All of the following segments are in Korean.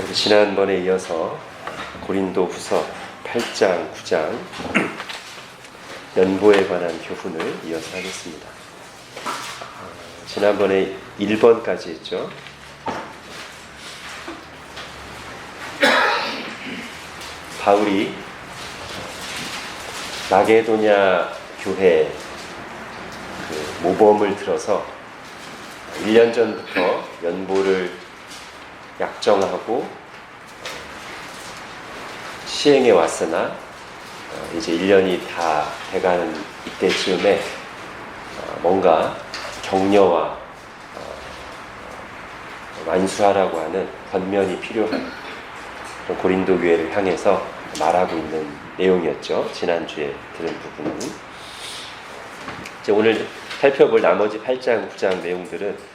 그래서 지난번에 이어서 고린도후서 8장, 9장 연보에 관한 교훈을 이어서 하겠습니다. 지난번에 1번까지 했죠. 바울이 마게도냐 교회 모범을 들어서 1년 전부터 연보를 약정하고 시행해 왔으나 이제 1년이 다 돼가는 이때쯤에 뭔가 격려와 완수하라고 하는 권면이 필요한 고린도 교회를 향해서 말하고 있는 내용이었죠. 지난주에 들은 부분은. 이제 오늘 살펴볼 나머지 8장, 9장 내용들은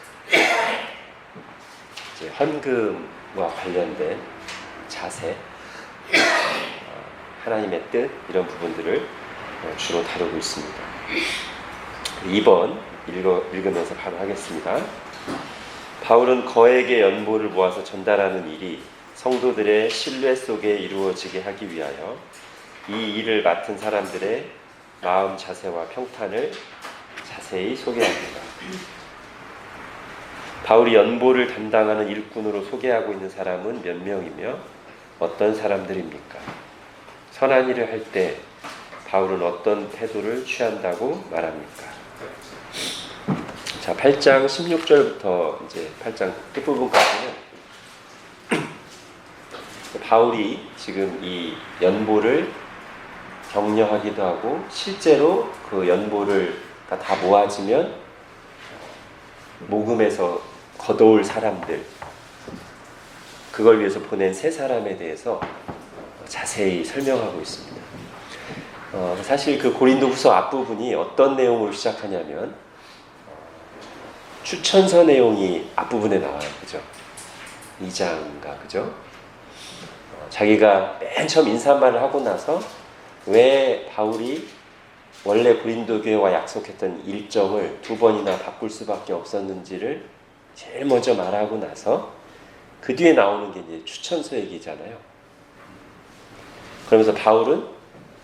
이제 헌금과 관련된 자세, 하나님의 뜻, 이런 부분들을 주로 다루고 있습니다. 2번 읽으면서 바로 하겠습니다. 바울은 거액의 연보를 모아서 전달하는 일이 성도들의 신뢰 속에 이루어지게 하기 위하여 이 일을 맡은 사람들의 마음 자세와 평판을 자세히 소개합니다. 바울이 연보를 담당하는 일꾼으로 소개하고 있는 사람은 몇 명이며 어떤 사람들입니까? 선한 일을 할 때 바울은 어떤 태도를 취한다고 말합니까? 자, 8장 16절부터 이제 8장 끝부분까지는 바울이 지금 이 연보를 격려하기도 하고 실제로 그 연보를 다 모아지면 모금에서 거둬올 사람들, 그걸 위해서 보낸 세 사람에 대해서 자세히 설명하고 있습니다. 사실 그 고린도후서 앞부분이 어떤 내용으로 시작하냐면 추천서 내용이 앞부분에 나와요. 그죠? 2장가, 그죠? 자기가 맨 처음 인사말을 하고 나서 왜 바울이 원래 고린도 교회와 약속했던 일정을 2번이나 바꿀 수밖에 없었는지를 제일 먼저 말하고 나서 그 뒤에 나오는 게 이제 추천서 얘기잖아요. 그러면서 바울은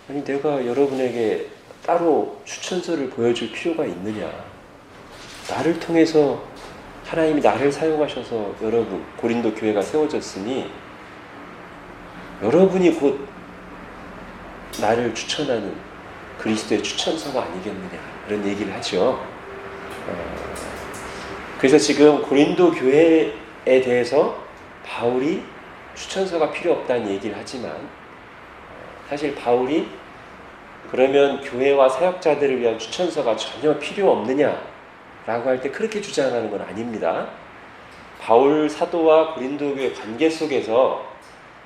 아니 내가 여러분에게 따로 추천서를 보여줄 필요가 있느냐? 나를 통해서 하나님이 나를 사용하셔서 여러분 고린도 교회가 세워졌으니 여러분이 곧 나를 추천하는 그리스도의 추천서가 아니겠느냐, 이런 얘기를 하죠. 그래서 지금 고린도 교회에 대해서 바울이 추천서가 필요 없다는 얘기를 하지만 사실 바울이 그러면 교회와 사역자들을 위한 추천서가 전혀 필요 없느냐라고 할 때 그렇게 주장하는 건 아닙니다. 바울 사도와 고린도 교회 관계 속에서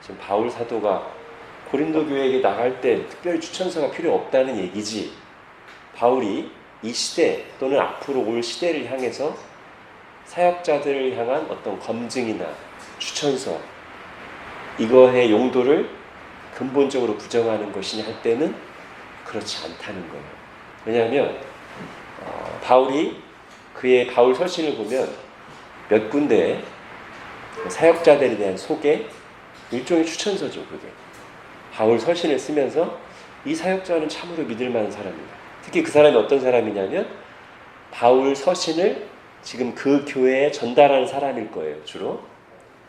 지금 바울 사도가 고린도 교회에게 나갈 때 특별히 추천서가 필요 없다는 얘기지, 바울이 이 시대 또는 앞으로 올 시대를 향해서 사역자들을 향한 어떤 검증이나 추천서, 이거의 용도를 근본적으로 부정하는 것이냐 할 때는 그렇지 않다는 거예요. 왜냐하면 바울이 그의 바울 서신을 보면 몇 군데 사역자들에 대한 소개, 일종의 추천서죠. 그게 바울 서신을 쓰면서 이 사역자는 참으로 믿을 만한 사람이다. 특히 그 사람이 어떤 사람이냐면 바울 서신을 지금 그 교회에 전달하는 사람일 거예요. 주로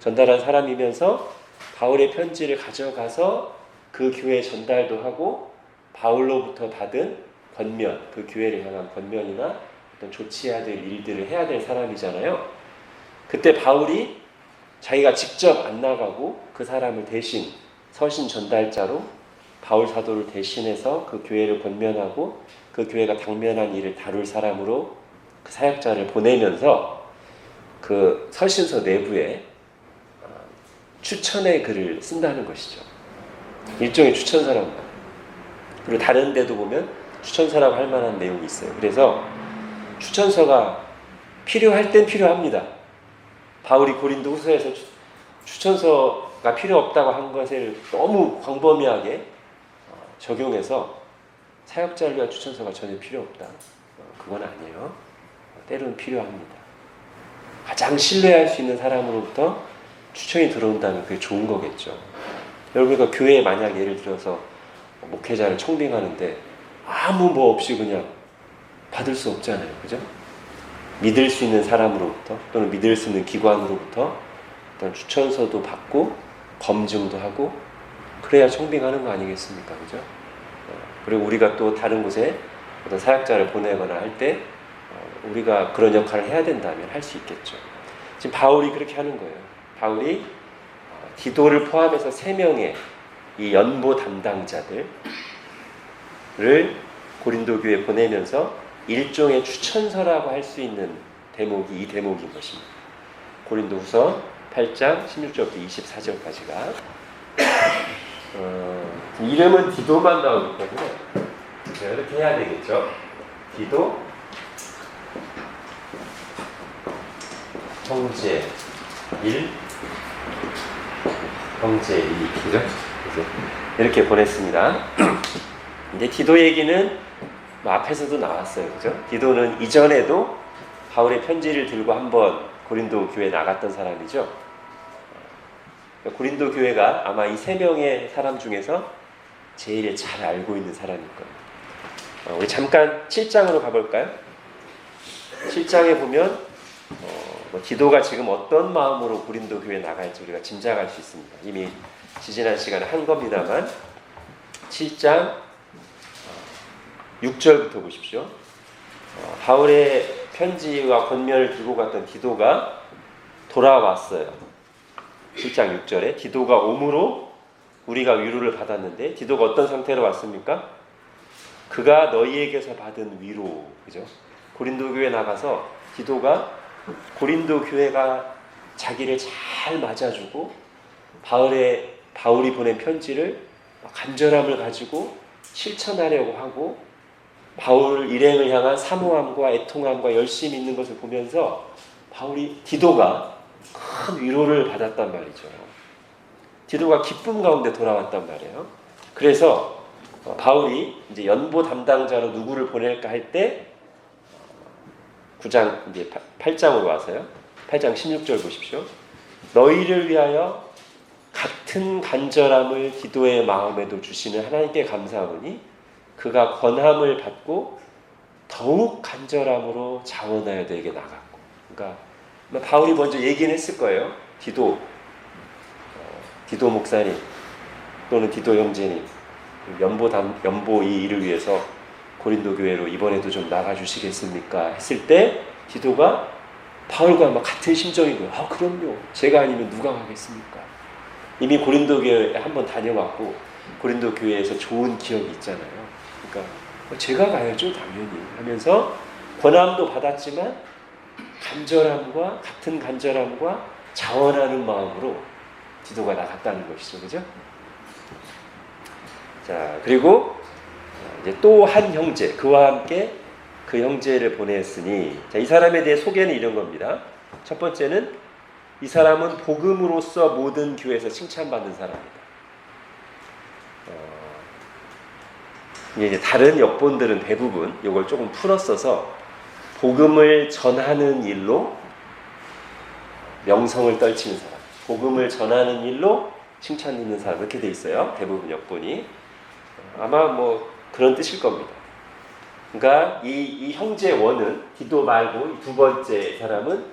전달한 사람이면서 바울의 편지를 가져가서 그 교회에 전달도 하고 바울로부터 받은 권면, 그 교회를 향한 권면이나 어떤 조치해야 될 일들을 해야 될 사람이잖아요. 그때 바울이 자기가 직접 안 나가고 그 사람을 대신 서신 전달자로 바울 사도를 대신해서 그 교회를 권면하고 그 교회가 당면한 일을 다룰 사람으로 그 사역자를 보내면서 그 서신서 내부에 추천의 글을 쓴다는 것이죠. 일종의 추천서랍니다. 그리고 다른 데도 보면 추천서라고 할 만한 내용이 있어요. 그래서 추천서가 필요할 땐 필요합니다. 바울이 고린도 후서에서 추천서가 필요 없다고 한 것을 너무 광범위하게 적용해서 사역자를 위한 추천서가 전혀 필요 없다, 그건 아니에요. 때로는 필요합니다. 가장 신뢰할 수 있는 사람으로부터 추천이 들어온다면 그게 좋은 거겠죠. 여러분가 교회에 만약 예를 들어서 목회자를 청빙하는데 아무 뭐 없이 그냥 받을 수 없잖아요. 그죠? 믿을 수 있는 사람으로부터 또는 믿을 수 있는 기관으로부터 어떤 추천서도 받고 검증도 하고 그래야 청빙하는 거 아니겠습니까? 그죠? 그리고 우리가 또 다른 곳에 어떤 사역자를 보내거나 할 때 우리가 그런 역할을 해야 된다면 할 수 있겠죠. 지금 바울이 그렇게 하는 거예요. 바울이 디도를 포함해서 3명의 이 연보 담당자들을 고린도 교회에 보내면서 일종의 추천서라고 할 수 있는 대목이 이 대목인 것입니다. 고린도후서 8장 16절부터 24절까지가 이름은 디도만 나오기 때문에 이렇게 해야 되겠죠. 디도 형제 1 형제 2 그죠? 이렇게 보냈습니다. 근데 디도 얘기는 앞에서도 나왔어요. 그죠? 디도는 이전에도 바울의 편지를 들고 한번 고린도 교회에 나갔던 사람이죠. 고린도 교회가 아마 이 3명의 사람 중에서 제일 잘 알고 있는 사람일 거예요. 우리 잠깐 7장으로 가볼까요? 7장에 보면 디도가 지금 어떤 마음으로 고린도 교회에 나갈지 우리가 짐작할 수 있습니다. 이미 지지난 시간에 한 겁니다만 7장 6절부터 보십시오. 바울의 편지와 권면을 들고 갔던 디도가 돌아왔어요. 7장 6절에 디도가 오므로 우리가 위로를 받았는데 디도가 어떤 상태로 왔습니까? 그가 너희에게서 받은 위로, 그죠? 고린도 교회에 나가서 디도가 고린도 교회가 자기를 잘 맞아주고 바울이 보낸 편지를 간절함을 가지고 실천하려고 하고 바울 일행을 향한 사모함과 애통함과 열심히 있는 것을 보면서 디도가 큰 위로를 받았단 말이죠. 디도가 기쁨 가운데 돌아왔단 말이에요. 그래서 바울이 이제 연보 담당자로 누구를 보낼까 할 때 9장 이제 8장으로 와서요. 8장 16절 보십시오. 너희를 위하여 같은 간절함을 디도의 마음에도 주시는 하나님께 감사하오니 그가 권함을 받고 더욱 간절함으로 자원하여 너에게 나갔고. 그러니까 바울이 먼저 얘기는 했을 거예요. 디도 목사님 또는 디도 형제님 연보 이 일을 위해서 고린도 교회로 이번에도 좀 나가주시겠습니까? 했을 때 디도가 바울과 아마 같은 심정이고요. 그럼요. 제가 아니면 누가 가겠습니까? 이미 고린도 교회에 한번 다녀왔고 고린도 교회에서 좋은 기억이 있잖아요. 그러니까 제가 가야죠 당연히 하면서 권함도 받았지만 같은 간절함과 자원하는 마음으로 디도가 나갔다는 것이죠. 그죠? 자, 그리고 이제 또 한 형제, 그와 함께 그 형제를 보냈으니, 자, 이 사람에 대해 소개는 이런 겁니다. 첫 번째는 이 사람은 복음으로서 모든 교회에서 칭찬받는 사람입니다. 이제 다른 역본들은 대부분 이걸 조금 풀었어서 복음을 전하는 일로 명성을 떨치는 사람, 복음을 전하는 일로 칭찬 있는 사람 이렇게 돼 있어요. 대부분 역본이 아마 뭐 그런 뜻일 겁니다. 그러니까 이 형제 원은 디도 말고 이 두 번째 사람은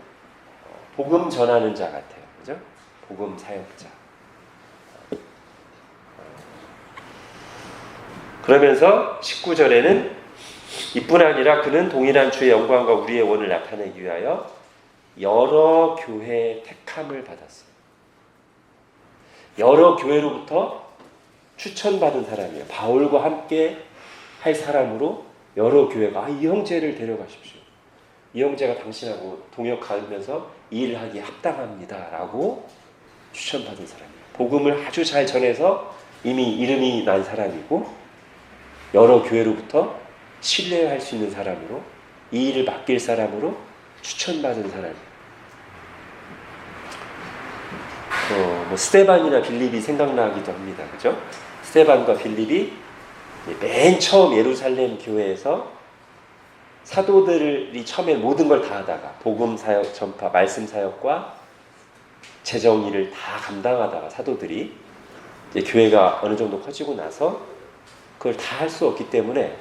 복음 전하는 자 같아요. 그죠? 복음 사역자. 그러면서 19절에는 이뿐 아니라 그는 동일한 주의 영광과 우리의 원을 나타내기 위하여 여러 교회의 택함을 받았어요. 여러 교회로부터 추천받은 사람이에요. 바울과 함께 할 사람으로 여러 교회가 이 형제를 데려가십시오. 이 형제가 당신하고 동역하면서 이 일을 하기에 합당합니다. 라고 추천받은 사람이에요. 복음을 아주 잘 전해서 이미 이름이 난 사람이고 여러 교회로부터 신뢰할 수 있는 사람으로 이 일을 맡길 사람으로 추천받은 사람이에요. 뭐 스데반이나 빌립이 생각나기도 합니다. 그죠? 스데반과 빌립이 맨 처음 예루살렘 교회에서 사도들이 처음에 모든 걸 다 하다가 복음 사역 전파, 말씀 사역과 재정 일을 다 감당하다가 사도들이 이제 교회가 어느 정도 커지고 나서 그걸 다 할 수 없기 때문에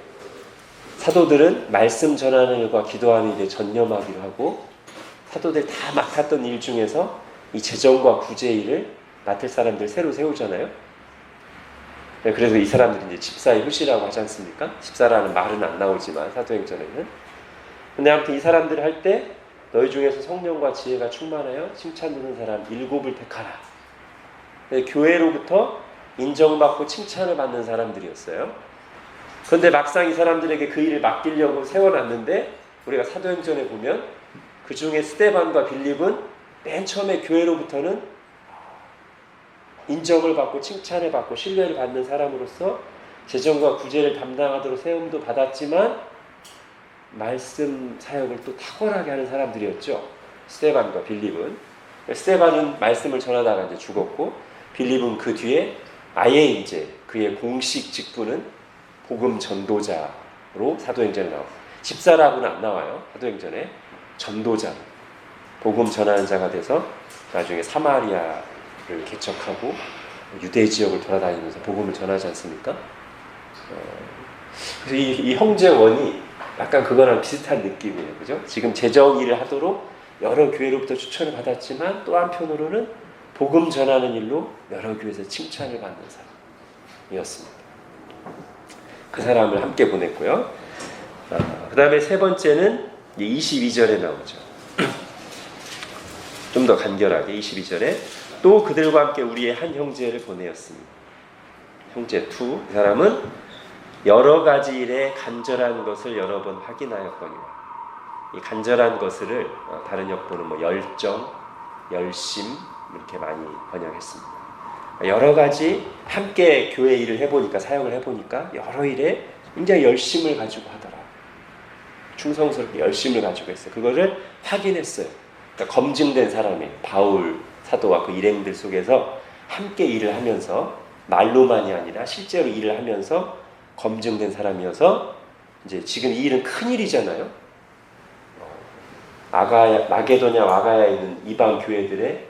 사도들은 말씀 전하는 일과 기도하는 일에 전념하기로 하고 사도들 다 맡았던 일 중에서 이 재정과 구제 일을 맡을 사람들 새로 세우잖아요. 그래서 이 사람들이 이제 집사의 후시라고 하지 않습니까? 집사라는 말은 안 나오지만 사도행전에는. 근데 아무튼 이 사람들을 할 때 너희 중에서 성령과 지혜가 충만하여 칭찬 듣는 사람 7을 택하라. 교회로부터 인정받고 칭찬을 받는 사람들이었어요. 그런데 막상 이 사람들에게 그 일을 맡기려고 세워놨는데 우리가 사도행전에 보면 그 중에 스데반과 빌립은 맨 처음에 교회로부터는 인정을 받고 칭찬을 받고 신뢰를 받는 사람으로서 재정과 구제를 담당하도록 세움도 받았지만 말씀 사역을 또 탁월하게 하는 사람들이었죠. 스데반과 빌립은. 스데반은 말씀을 전하다가 이제 죽었고 빌립은 그 뒤에 아예 이제 그의 공식 직분은 복음 전도자로 사도행전에 나옵니다. 집사라고는 안 나와요. 사도행전에 전도자, 복음 전하는 자가 돼서 나중에 사마리아를 개척하고 유대 지역을 돌아다니면서 복음을 전하지 않습니까? 그래서 이 형제원이 약간 그거랑 비슷한 느낌이에요. 그죠? 지금 재정 일을 하도록 여러 교회로부터 추천을 받았지만 또 한편으로는 복음 전하는 일로 여러 교회에서 칭찬을 받는 사람이었습니다. 그 사람을 함께 보냈고요. 그 다음에 세 번째는 22절에 나오죠. 좀 더 간결하게 22절에 또 그들과 함께 우리의 한 형제를 보내었습니다. 형제 2. 이 사람은 여러 가지 일에 간절한 것을 여러 번 확인하였거니와. 이 간절한 것을 다른 역보는 뭐 열정, 열심 이렇게 많이 번역했습니다. 여러 가지 함께 교회 일을 해보니까 사역을 해보니까 여러 일에 굉장히 열심을 가지고 하더라. 충성스럽게 열심을 가지고 했어요. 그거를 확인했어요. 그러니까 검증된 사람이에요. 바울 사도와 그 일행들 속에서 함께 일을 하면서 말로만이 아니라 실제로 일을 하면서 검증된 사람이어서 이제 지금 이 일은 큰 일이잖아요. 마게도냐 와가야에 있는 이방 교회들의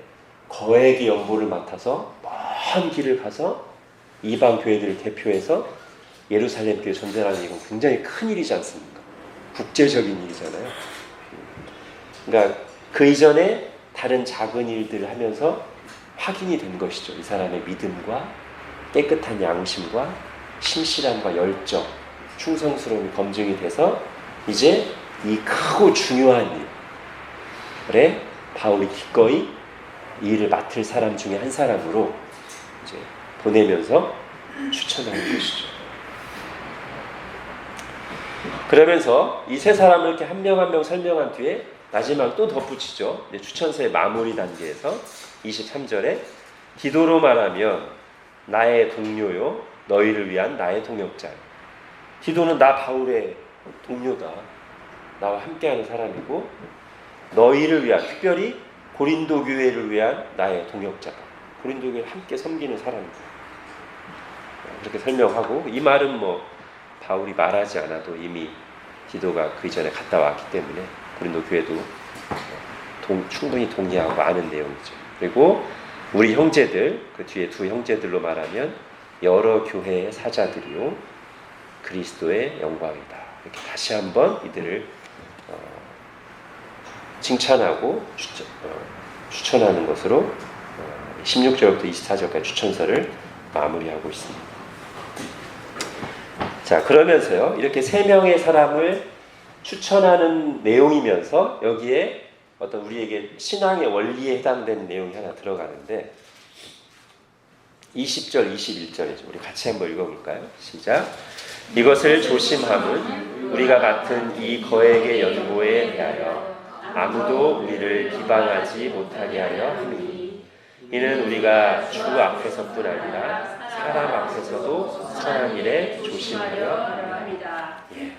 거액의 연보를 맡아서 먼 길을 가서 이방 교회들을 대표해서 예루살렘 교회 전달하는 이건 굉장히 큰 일이지 않습니까? 국제적인 일이잖아요. 그러니까 그 이전에 다른 작은 일들을 하면서 확인이 된 것이죠. 이 사람의 믿음과 깨끗한 양심과 신실함과 열정, 충성스러움이 검증이 돼서 이제 이 크고 중요한 일에 바울이 기꺼이 이 일을 맡을 사람 중에 한 사람으로 이제 보내면서 추천하는 것이죠. 그러면서 이 세 사람을 이렇게 한 명 한 명 설명한 뒤에 마지막 또 덧붙이죠. 추천서의 마무리 단계에서 23절에 기도로 말하면 나의 동료요 너희를 위한 나의 동역자. 기도는 나 바울의 동료다. 나와 함께하는 사람이고 너희를 위한 특별히 고린도 교회를 위한 나의 동역자다. 고린도 교회를 함께 섬기는 사람이다. 그렇게 설명하고 이 말은 뭐 바울이 말하지 않아도 이미 기도가 그 이전에 갔다 왔기 때문에 고린도 교회도 충분히 동의하고 아는 내용이죠. 그리고 우리 형제들, 그 뒤에 두 형제들로 말하면 여러 교회의 사자들이요 그리스도의 영광이다. 이렇게 다시 한번 이들을 칭찬하고 추천하는 것으로 16절부터 24절까지 추천서를 마무리하고 있습니다. 자, 그러면서요 이렇게 세 명의 사람을 추천하는 내용이면서 여기에 어떤 우리에게 신앙의 원리에 해당되는 내용이 하나 들어가는데 20절, 21절이죠. 우리 같이 한번 읽어볼까요? 시작. 이것을 조심함은 우리가 맡은 이 거액의 연고에 대하여 아무도 우리를 비방하지 못하게 하려 함이니 이는 우리가 주 앞에서뿐 아니라 사람 앞에서도 선한 일에 조심하려 합니다. 예.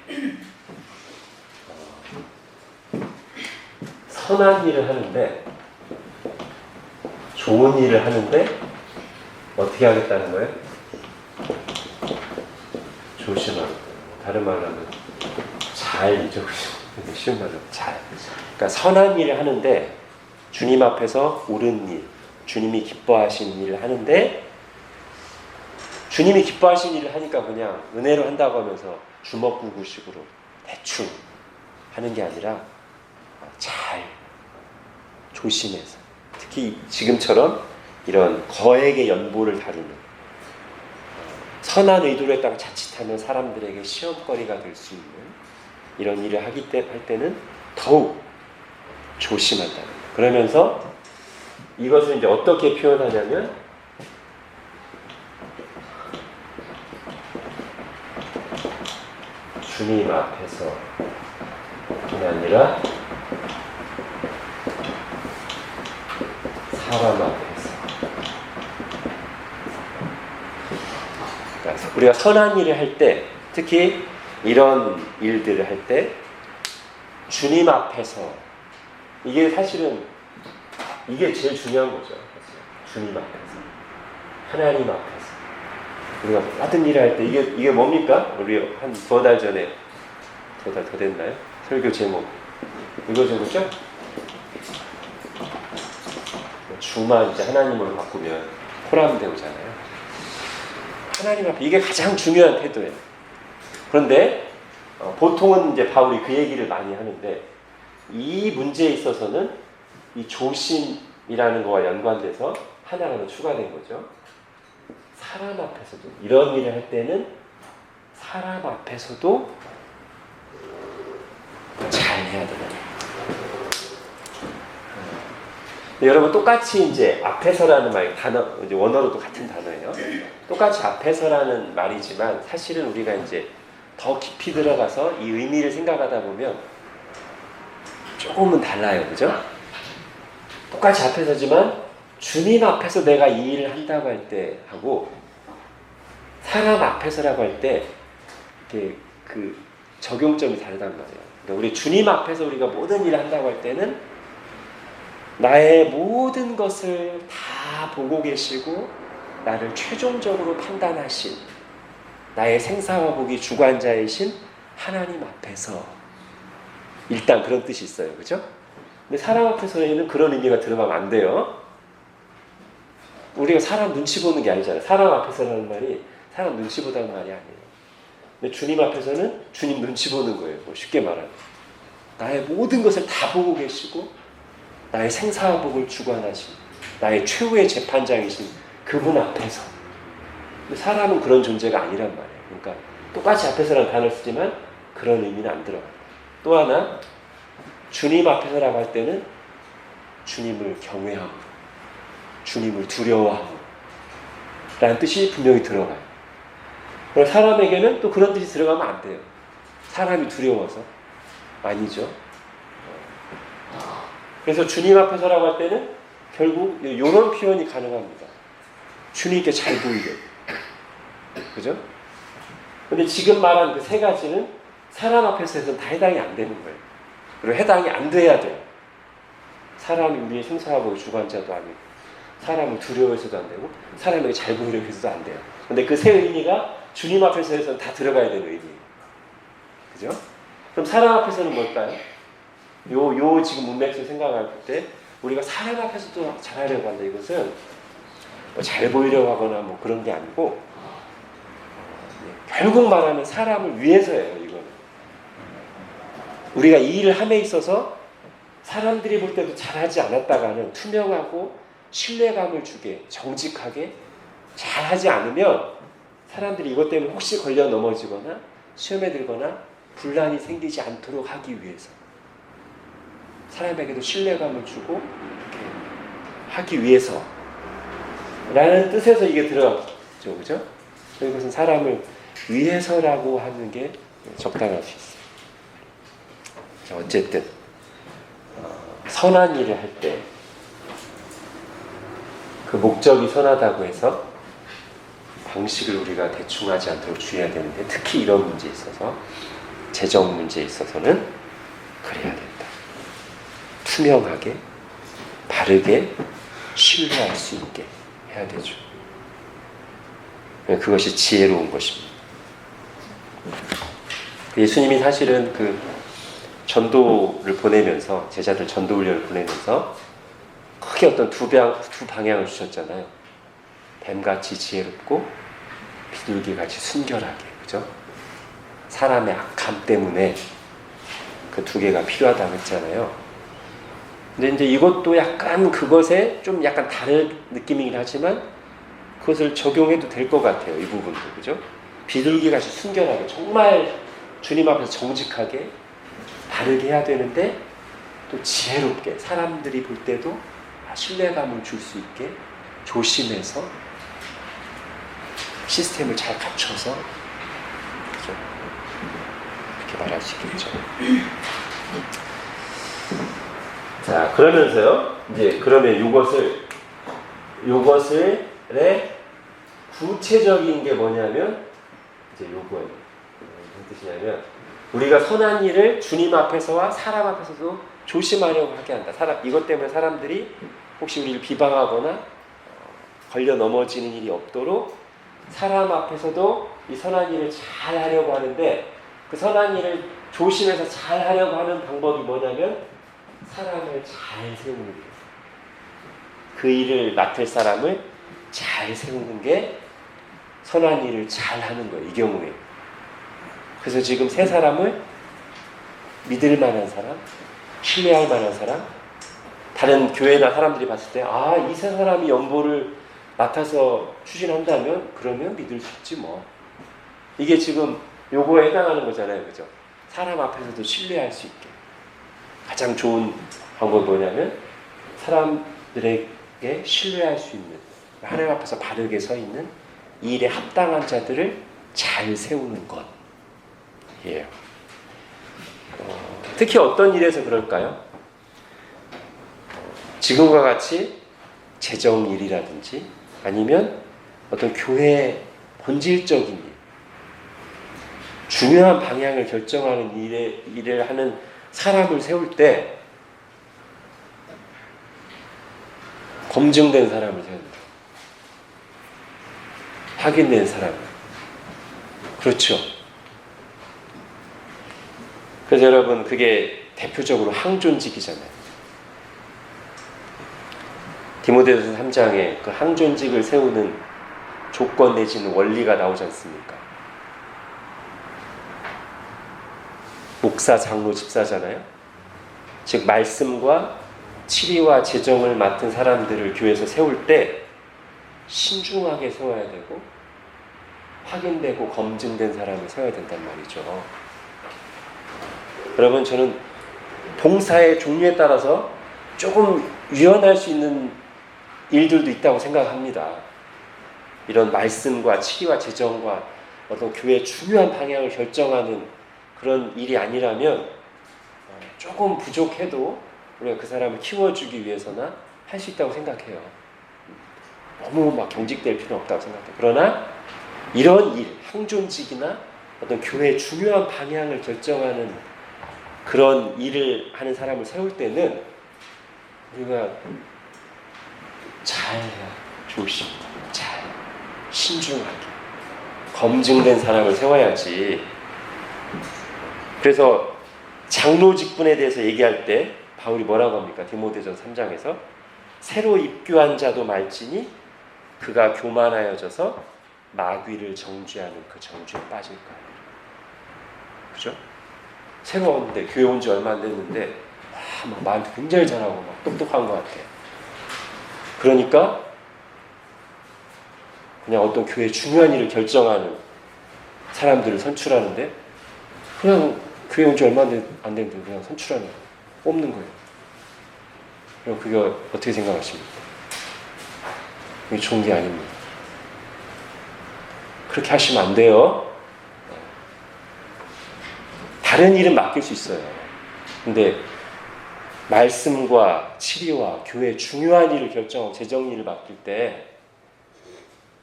선한 일을 하는데 좋은 일을 하는데 어떻게 하겠다는 거예요? 조심하는 거예요. 다른 말로 하면 잘이죠. 쉬운 말로 잘. 그러니까 선한 일을 하는데 주님 앞에서 옳은 일, 주님이 기뻐하신 일을 하는데, 주님이 기뻐하신 일을 하니까 그냥 은혜로 한다고 하면서 주먹구구식으로 대충 하는 게 아니라 잘 조심해서, 특히 지금처럼 이런 거액의 연보를 다루는, 선한 의도로 했다가 자칫하면 사람들에게 시험거리가 될 수 있는 이런 일을 할 때는 더욱 조심한다는 거예요. 그러면서 이것을 이제 어떻게 표현하냐면, 주님 앞에서 그게 아니라 사람 앞에서. 그러니까 우리가 선한 일을 할 때, 특히 이런 일들을 할 때 주님 앞에서, 이게 사실은 이게 제일 중요한 거죠. 주님 앞에서, 하나님 앞에서 우리가 모든 일을 할 때 이게 뭡니까? 우리 한 2달 전에, 2달 더 됐나요? 설교 제목 이거 적었죠? 주만 이제 하나님으로 바꾸면 포함되오잖아요. 하나님 앞에, 이게 가장 중요한 태도예요. 그런데 보통은 이제 바울이 그 얘기를 많이 하는데, 이 문제에 있어서는 이 조심이라는 거와 연관돼서 하나가 더 추가된 거죠. 사람 앞에서도, 이런 일을 할 때는 사람 앞에서도 잘 해야 된다. 여러분, 똑같이 이제 앞에서라는 말, 단어, 이제 원어로도 같은 단어예요. 똑같이 앞에서라는 말이지만 사실은 우리가 이제 더 깊이 들어가서 이 의미를 생각하다 보면 조금은 달라요. 그죠? 똑같이 앞에서지만 주님 앞에서 내가 이 일을 한다고 할 때 하고, 사람 앞에서라고 할 때 그 적용점이 다르단 말이에요. 그러니까 우리 주님 앞에서 우리가 모든 일을 한다고 할 때는 나의 모든 것을 다 보고 계시고 나를 최종적으로 판단하신, 나의 생사와 복이 주관자이신 하나님 앞에서, 일단 그런 뜻이 있어요. 그죠? 근데 사람 앞에서는 그런 의미가 들어가면 안 돼요. 우리가 사람 눈치 보는 게 아니잖아요. 사람 앞에서라는 말이 사람 눈치 보다는 말이 아니에요. 근데 주님 앞에서는 주님 눈치 보는 거예요. 뭐 쉽게 말하면 나의 모든 것을 다 보고 계시고 나의 생사와 복을 주관하신, 나의 최후의 재판장이신 그분 앞에서. 근데 사람은 그런 존재가 아니란 말이에요. 그러니까 똑같이 앞에서라는 단어를 쓰지만 그런 의미는 안 들어가요. 또 하나, 주님 앞에서라고 할 때는 주님을 경외하고 주님을 두려워하고 라는 뜻이 분명히 들어가요. 그럼 사람에게는 또 그런 뜻이 들어가면 안 돼요. 사람이 두려워서. 아니죠. 그래서 주님 앞에서라고 할 때는 결국 이런 표현이 가능합니다. 주님께 잘 보이게. 그죠? 근데 지금 말한 그 세 가지는 사람 앞에서 해서는 다 해당이 안 되는 거예요. 그리고 해당이 안 돼야 돼요. 사람이 우리의 생사하고 주관자도 아니고, 사람을 두려워해서도 안 되고, 사람에게 잘 보이려고 해서도 안 돼요. 근데 그 세 의미가 주님 앞에서 해서는 다 들어가야 되는 의미예요. 그죠? 그럼 사람 앞에서는 뭘까요? 요 지금 문맥에서 생각할 때 우리가 사람 앞에서도 잘하려고 한다. 이것은 뭐 잘 보이려고 하거나 뭐 그런 게 아니고, 결국 말하면 사람을 위해서예요. 이거는 우리가 이 일을 함에 있어서 사람들이 볼 때도 잘하지 않았다가는 투명하고 신뢰감을 주게, 정직하게 잘하지 않으면 사람들이 이것 때문에 혹시 걸려 넘어지거나 시험에 들거나 분란이 생기지 않도록 하기 위해서, 사람에게도 신뢰감을 주고 이렇게 하기 위해서 라는 뜻에서 이게 들어갔죠. 그죠? 이것은 사람을 위해서라고 하는 게 적당할 수 있어요. 자, 어쨌든 선한 일을 할 때 그 목적이 선하다고 해서 방식을 우리가 대충 하지 않도록 주의해야 되는데, 특히 이런 문제에 있어서, 재정 문제에 있어서는 그래야 된다. 투명하게, 바르게, 신뢰할 수 있게 해야 되죠. 그것이 지혜로운 것입니다. 예수님이 사실은 그 전도를 보내면서, 제자들 전도 훈련을 보내면서 크게 어떤 두 방향을 주셨잖아요. 뱀같이 지혜롭고 비둘기같이 순결하게, 그죠? 사람의 악함 때문에 그 두 개가 필요하다고 했잖아요. 근데 이제 이것도 약간 그것에 좀 약간 다른 느낌이긴 하지만 그것을 적용해도 될 것 같아요. 이 부분도, 그죠? 비둘기같이 순결하게 정말 주님 앞에서 정직하게 바르게 해야 되는데 또 지혜롭게 사람들이 볼 때도 신뢰감을 줄 수 있게 조심해서 시스템을 잘 갖춰서, 그죠? 이렇게 말할 수 있겠죠. 자, 그러면서요, 이제 그러면 요것을의 구체적인 게 뭐냐면 이제 요거예요. 무슨 뜻이냐면 우리가 선한 일을 주님 앞에서와 사람 앞에서도 조심하려고 하게 한다. 이것 때문에 사람들이 혹시 우리를 비방하거나 걸려 넘어지는 일이 없도록 사람 앞에서도 이 선한 일을 잘 하려고 하는데, 그 선한 일을 조심해서 잘 하려고 하는 방법이 뭐냐면 사람을 잘 세우는 거예요. 그 일을 맡을 사람을 잘 세우는 게 선한 일을 잘 하는 거예요, 이 경우에. 그래서 지금 세 사람을 믿을 만한 사람, 신뢰할 만한 사람, 다른 교회나 사람들이 봤을 때 이 세 사람이 연보를 맡아서 추진한다면 그러면 믿을 수 있지 뭐. 이게 지금 요거에 해당하는 거잖아요, 그죠? 사람 앞에서도 신뢰할 수 있게. 가장 좋은 방법이 뭐냐면 사람들에게 신뢰할 수 있는, 하나님 앞에서 바르게 서 있는 이 일에 합당한 자들을 잘 세우는 것이에요. 특히 어떤 일에서 그럴까요? 지금과 같이 재정 일이라든지 아니면 어떤 교회의 본질적인 일, 중요한 방향을 결정하는 일을 하는 사람을 세울 때 검증된 사람을 세운다. 확인된 사람. 그렇죠. 그래서 여러분, 그게 대표적으로 항존직이잖아요. 디모데후서 3장에 그 항존직을 세우는 조건 내지는 원리가 나오지 않습니까? 목사, 장로, 집사잖아요. 즉 말씀과 치리와 재정을 맡은 사람들을 교회에서 세울 때 신중하게 세워야 되고 확인되고 검증된 사람을 세워야 된단 말이죠. 여러분, 저는 봉사의 종류에 따라서 조금 유연할 수 있는 일들도 있다고 생각합니다. 이런 말씀과 치리와 재정과 어떤 교회의 중요한 방향을 결정하는 그런 일이 아니라면 조금 부족해도 우리가 그 사람을 키워주기 위해서나 할 수 있다고 생각해요. 너무 막 경직될 필요는 없다고 생각해요. 그러나 이런 일, 항존직이나 어떤 교회의 중요한 방향을 결정하는 그런 일을 하는 사람을 세울 때는 우리가 잘 조심, 잘 신중하게 검증된 사람을 세워야지. 그래서 장로 직분에 대해서 얘기할 때 바울이 뭐라고 합니까? 디모데전 3장에서 새로 입교한 자도 말지니 그가 교만하여져서 마귀를 정죄하는 그 정죄에 빠질 거예요. 그죠? 새로 왔는데, 교회 온 지 얼마 안 됐는데 막 말도 굉장히 잘하고 막 똑똑한 것 같아. 그러니까 그냥 어떤 교회의 중요한 일을 결정하는 사람들을 선출하는데 그냥 교회 온 지 얼마 안 됐는데 그냥 선출하는 거예요. 뽑는 거예요. 그럼 그게 어떻게 생각하십니까? 이게 좋은 게 아닙니다. 그렇게 하시면 안 돼요. 다른 일은 맡길 수 있어요. 근데 말씀과 치리와 교회의 중요한 일을 결정하고 재정 일을 맡길 때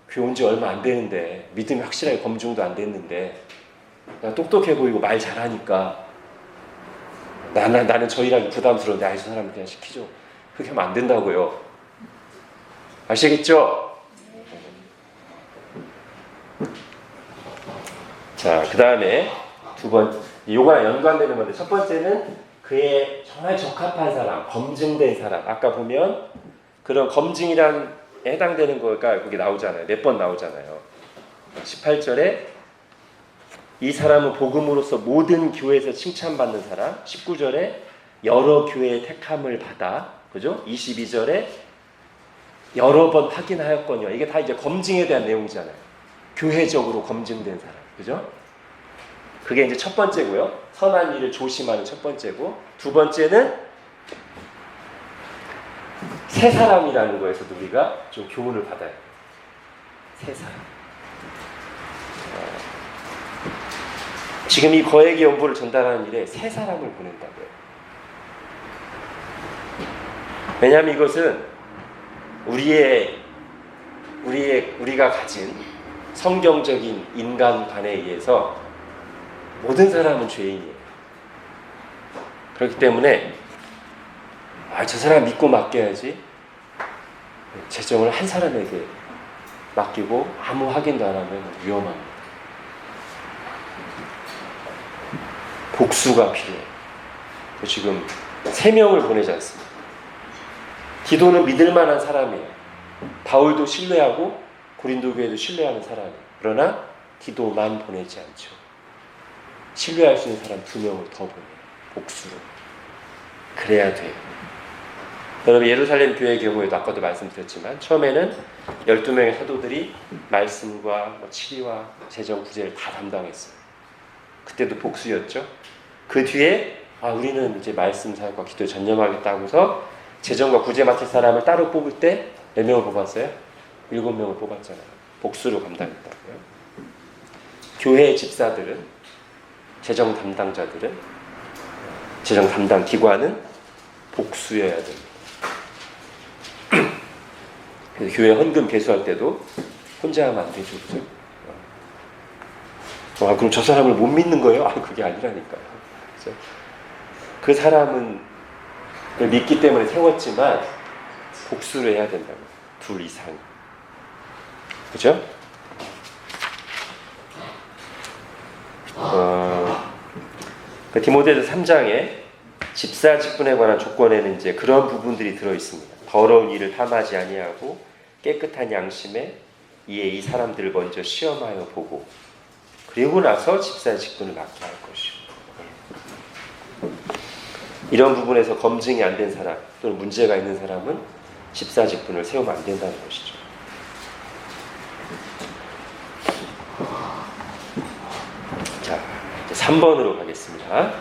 교회 온 지 얼마 안 되는데 믿음이 확실하게 검증도 안 됐는데 나 똑똑해 보이고 말 잘하니까 나는 저 일하기 부담스러운데 저 사람 그냥 시키죠. 그렇게 하면 안 된다고요. 아시겠죠? 자, 그 다음에 두 번째, 요거랑 연관되는 건데 첫 번째는 그의 정말 적합한 사람, 검증된 사람. 아까 보면 그런 검증이란 해당되는 거가 그게 나오잖아요. 몇 번 나오잖아요. 18절에 이 사람은 복음으로서 모든 교회에서 칭찬받는 사람. 19절에 여러 교회의 택함을 받아. 그죠? 22절에 여러 번 확인하였거니와. 이게 다 이제 검증에 대한 내용이잖아요. 교회적으로 검증된 사람. 그죠? 그게 이제 첫 번째고요. 선한 일을 조심하는 첫 번째고, 두 번째는 새 사람이라는 거에서도 우리가 좀 교훈을 받아야 돼요. 새 사람. 지금 이 거액의 연보를 전달하는 일에 새 사람을 보낸다고요. 왜냐하면 이것은 우리가 가진 성경적인 인간관에 의해서 모든 사람은 죄인이에요. 그렇기 때문에 저 사람 믿고 맡겨야지. 재정을 한 사람에게 맡기고 아무 확인도 안 하면 위험합니다. 복수가 필요해요. 지금 3명을 보내지 않습니다. 디도는 믿을 만한 사람이에요. 바울도 신뢰하고 고린도 교회도 신뢰하는 사람이에요. 그러나 디도만 보내지 않죠. 신뢰할 수 있는 사람 2명을 더 보내요. 복수로. 그래야 돼요. 여러분, 예루살렘 교회의 경우에도 아까도 말씀드렸지만 처음에는 12명의 사도들이 말씀과 치리와 재정 구제를 다 담당했어요. 그때도 복수였죠. 그 뒤에 우리는 이제 말씀 사역과 기도에 전념하겠다고 해서 재정과 구제 맡을 사람을 따로 뽑을 때 몇 명을 뽑았어요? 7명을 뽑았잖아요. 복수로 감당했다고요. 교회의 집사들은, 재정 담당자들은, 재정 담당 기관은 복수여야 됩니다. 그래서 교회 헌금 개수할 때도 혼자 하면 안 되죠. 그죠? 그럼 저 사람을 못 믿는 거예요? 그게 아니라니까요. 그죠? 그 사람은 믿기 때문에 세웠지만 복수를 해야 된다고. 2 이상. 그죠? 디모데서 3장에 집사 직분에 관한 조건에는 이제 그런 부분들이 들어 있습니다. 더러운 일을 탐하지 아니하고 깨끗한 양심에 이에 이 사람들을 먼저 시험하여 보고 그리고 나서 집사 직분을 맡게 할 것이요. 이런 부분에서 검증이 안 된 사람 또는 문제가 있는 사람은 집사 직분을 세우면 안 된다는 것이죠. 자, 이제 3번으로 가겠습니다.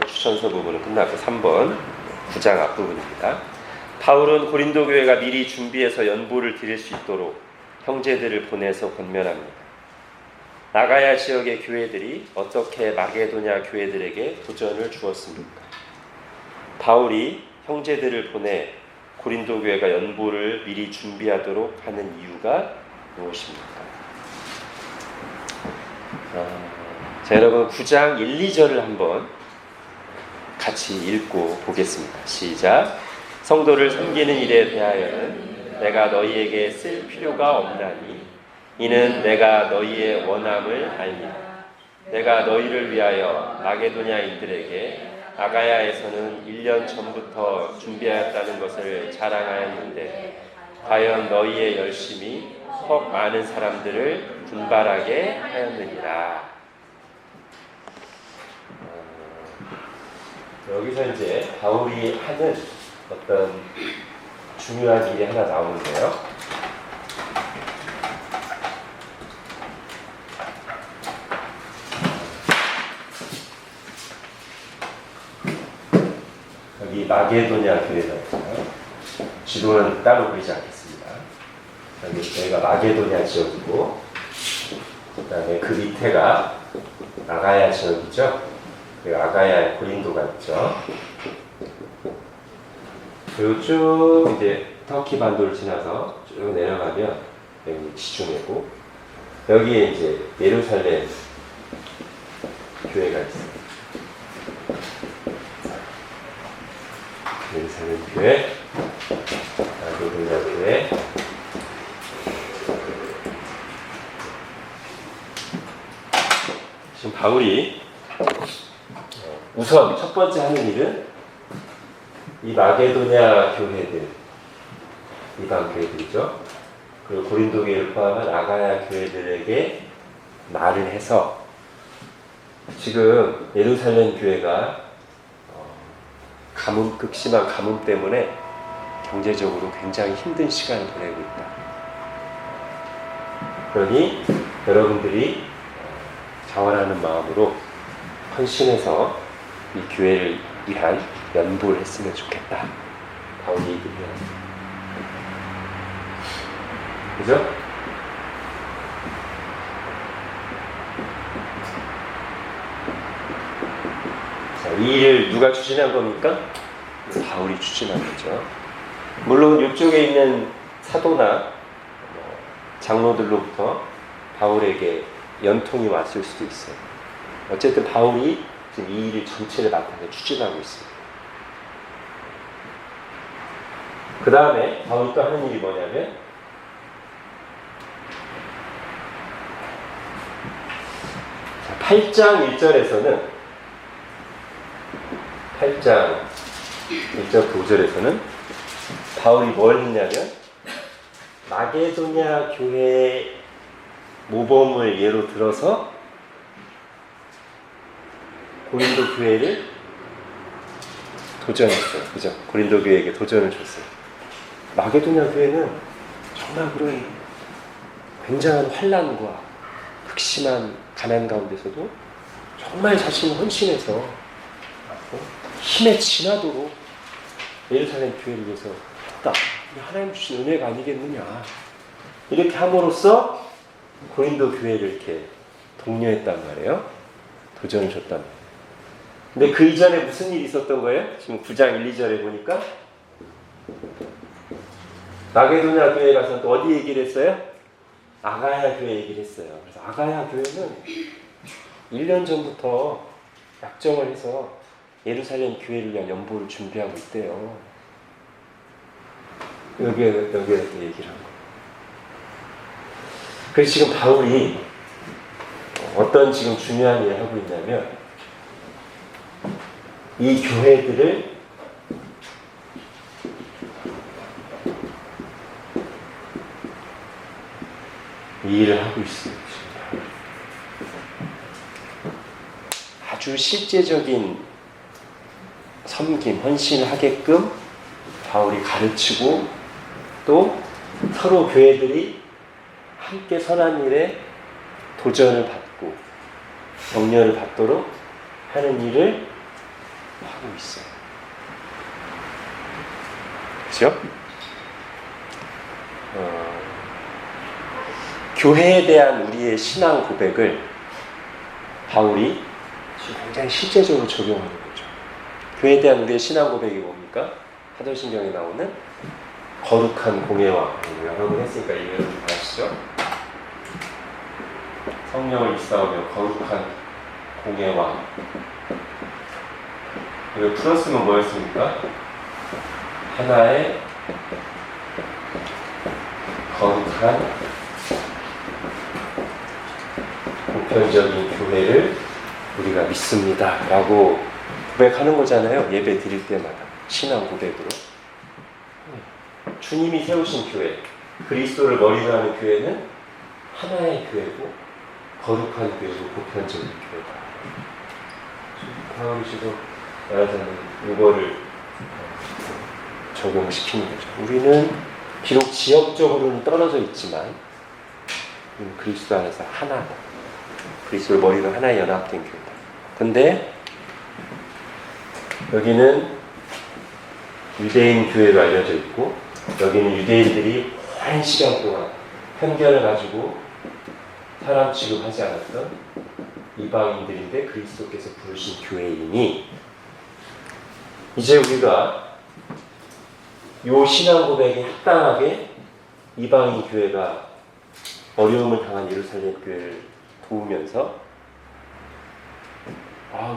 추천서 부분은 끝났고 3번 9장 앞부분입니다. 바울은 고린도 교회가 미리 준비해서 연보를 드릴 수 있도록 형제들을 보내서 권면합니다. 나가야 지역의 교회들이 어떻게 마게도냐 교회들에게 도전을 주었습니까? 바울이 형제들을 보내 고린도 교회가 연보를 미리 준비하도록 하는 이유가 무엇입니까? 자, 여러분 9장 1, 2절을 한번 같이 읽고 보겠습니다. 시작. 성도를 섬기는 일에 대하여는 내가 너희에게 쓸 필요가 없나니 이는 내가 너희의 원함을 알미라. 내가 너희를 위하여 마게도냐인들에게 아가야에서는 1년 전부터 준비하였다는 것을 자랑하였는데 과연 너희의 열심이 헉 많은 사람들을 분발하게 하였느니라. 여기서 이제 바울이 하는 어떤 중요한 일이 하나 나오는데요. 여기 마게도냐 교회가 있잖아요. 지도는 따로 그리지 않겠습니다. 여기가 마게도냐 지역이고, 그 다음에 그 밑에가 아가야 지역이죠. 아가야에 고린도가 있죠. 그리고 쭉 이제 터키 반도를 지나서 쭉 내려가면 여기 지중해고, 여기에 이제 예루살렘 교회가 있어요. 예루살렘 교회, 마게도냐 교회. 지금 바울이 우선 첫 번째 하는 일은 이 마게도냐 교회들, 이방 교회들이죠. 그리고 고린도 교회를 포함한 아가야 교회들에게 말을 해서 지금 예루살렘 교회가 극심한 가뭄 때문에 경제적으로 굉장히 힘든 시간을 보내고 있다. 그러니 여러분들이 자원하는 마음으로 헌신해서 이 교회를 위한 연보를 했으면 좋겠다. 바울이 얘기해요. 그죠? 자, 이 일을 누가 추진한 겁니까? 바울이 추진한 거죠. 물론 이쪽에 있는 사도나 장로들로부터 바울에게 연통이 왔을 수도 있어요. 어쨌든 바울이 지금 이 일을 전체를 맡아서 추진하고 있습니다. 그 다음에 바울이 또 하는 일이 뭐냐면 8장 1절에서는 8장 1절 9절에서는 바울이 뭘 했냐면 마게도냐 교회의 모범을 예로 들어서 고린도 교회를 도전했어요. 그죠? 고린도 교회에게 도전을 줬어요. 마게도냐 교회는 정말 그런 굉장한 환난과 극심한 가난 가운데서도 정말 자신을 헌신해서 힘에 지나도록 예루살렘 교회를 위해서 했다. 하나님 주신 은혜가 아니겠느냐. 이렇게 함으로써 고린도 교회를 이렇게 독려했단 말이에요. 도전을 줬단 말이에요. 근데 그 이전에 무슨 일이 있었던 거예요? 지금 9장 1, 2절에 보니까 마게도냐 교회에 가서 또 어디 얘기를 했어요? 아가야 교회 얘기를 했어요. 그래서 아가야 교회는 1년 전부터 약정을 해서 예루살렘 교회를 위한 연보를 준비하고 있대요. 여기에 얘기를 한 거예요. 그래서 지금 바울이 어떤 지금 중요한 일을 하고 있냐면 이 교회들을 이 일을 하고 있습니다. 아주 실제적인 섬김, 헌신을 하게끔 바울이 가르치고 또 서로 교회들이 함께 선한 일에 도전을 받고 격려를 받도록 하는 일을 하고 있어요. 그렇죠? 교회에 대한 우리의 신앙 고백을 바울이 지금 굉장히 실제적으로 적용하는 거죠. 교회에 대한 우리의 신앙 고백이 뭡니까? 사도신경에 나오는 거룩한 공예와, 여러분 했으니까 이해를 좀 하시죠. 성령을 입사하며 거룩한 공예와, 이거 풀었으면 뭐였습니까? 하나의 거룩한 보편적인 교회를 우리가 믿습니다 라고 고백하는 거잖아요. 예배 드릴 때마다 신앙 고백으로. 주님이 세우신 교회, 그리스도를 머리로 하는 교회는 하나의 교회고 거룩한 교회고 보편적인 교회다. 바울이 지금 말하자면 이거를 적용시키는 거죠. 우리는 비록 지역적으로는 떨어져 있지만 그리스도 안에서 하나다. 그리스도를 머리로 하나의 연합된 교회다. 근데 여기는 유대인 교회로 알려져 있고 여기는 유대인들이 오랜 시간 동안 편견을 가지고 사람 취급하지 않았던 이방인들인데 그리스도께서 부르신 교회이니 이제 우리가 이 신앙 고백에 합당하게 이방인 교회가 어려움을 당한 예루살렘 교회를 도우면서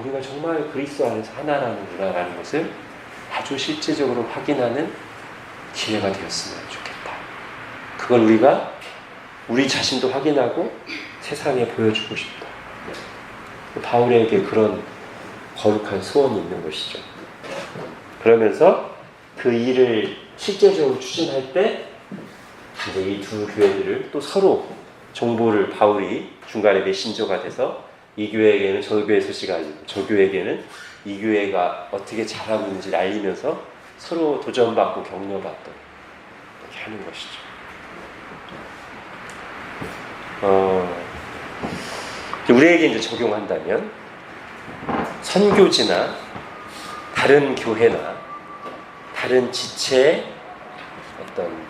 우리가 정말 그리스도 안에서 하나라는구나라는 것을 아주 실제적으로 확인하는 기회가 되었으면 좋겠다. 그걸 우리가 우리 자신도 확인하고 세상에 보여주고 싶다. 바울에게 그런 거룩한 소원이 있는 것이죠. 그러면서 그 일을 실제적으로 추진할 때 이제 이 두 교회들을 또 서로 정보를 바울이 중간에 메신저가 돼서 이 교회에게는 저 교회 소식을 알리고 저 교회에게는 이 교회가 어떻게 잘하고 있는지를 알리면서 서로 도전받고 격려받던 이렇게 하는 것이죠. 우리에게 이제 적용한다면 선교지나 다른 교회나 다른 지체의 어떤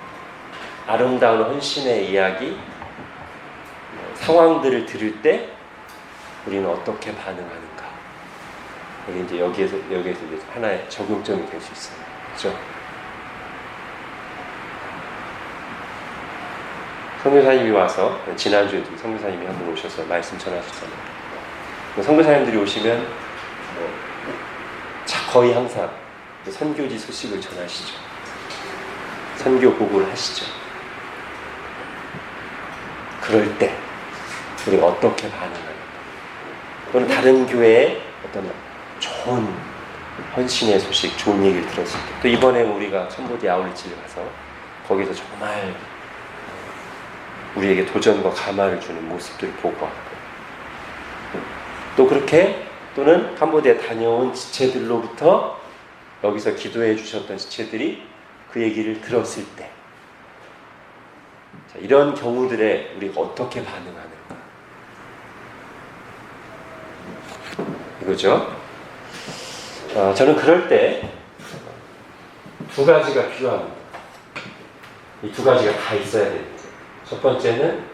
아름다운 헌신의 이야기, 상황들을 들을 때 우리는 어떻게 반응하는가? 이게 이제 여기에서 이제 하나의 적용점이 될 수 있어요. 그렇죠? 선교사님이 와서 지난주에도 선교사님이 한 분 오셔서 말씀 전하셨잖아요. 선교사님들이 오시면 거의 항상 선교지 소식을 전하시죠. 선교 보고를 하시죠. 그럴 때 우리가 어떻게 반응하는가? 또는 다른 교회의 어떤 좋은 헌신의 소식, 좋은 얘기를 들었을 때, 또 이번에 우리가 캄보디아 아울리치를 가서 거기서 정말 우리에게 도전과 감화를 주는 모습들을 보고 왔고, 또 그렇게 또는 캄보디아 다녀온 지체들로부터 여기서 기도해 주셨던 지체들이 그 얘기를 들었을 때, 자, 이런 경우들에 우리가 어떻게 반응하는가? 이거죠. 저는 그럴 때 두 가지가 필요합니다. 이 두 가지가 다 있어야 됩니다. 첫 번째는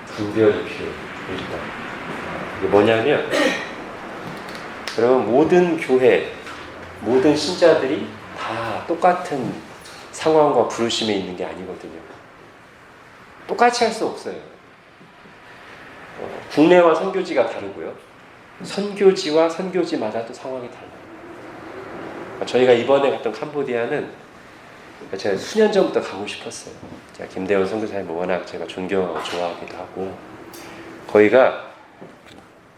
분별이 필요해요. 일단 이게 뭐냐면, 여러분, 모든 교회, 모든 신자들이 다 똑같은 상황과 부르심에 있는 게 아니거든요. 똑같이 할 수 없어요. 국내와 선교지가 다르고요. 선교지와 선교지마다 또 상황이 달라요. 저희가 이번에 갔던 캄보디아는 제가 수년 전부터 가고 싶었어요. 제가 김대원 선교사님 워낙 제가 존경하고 좋아하기도 하고, 거기가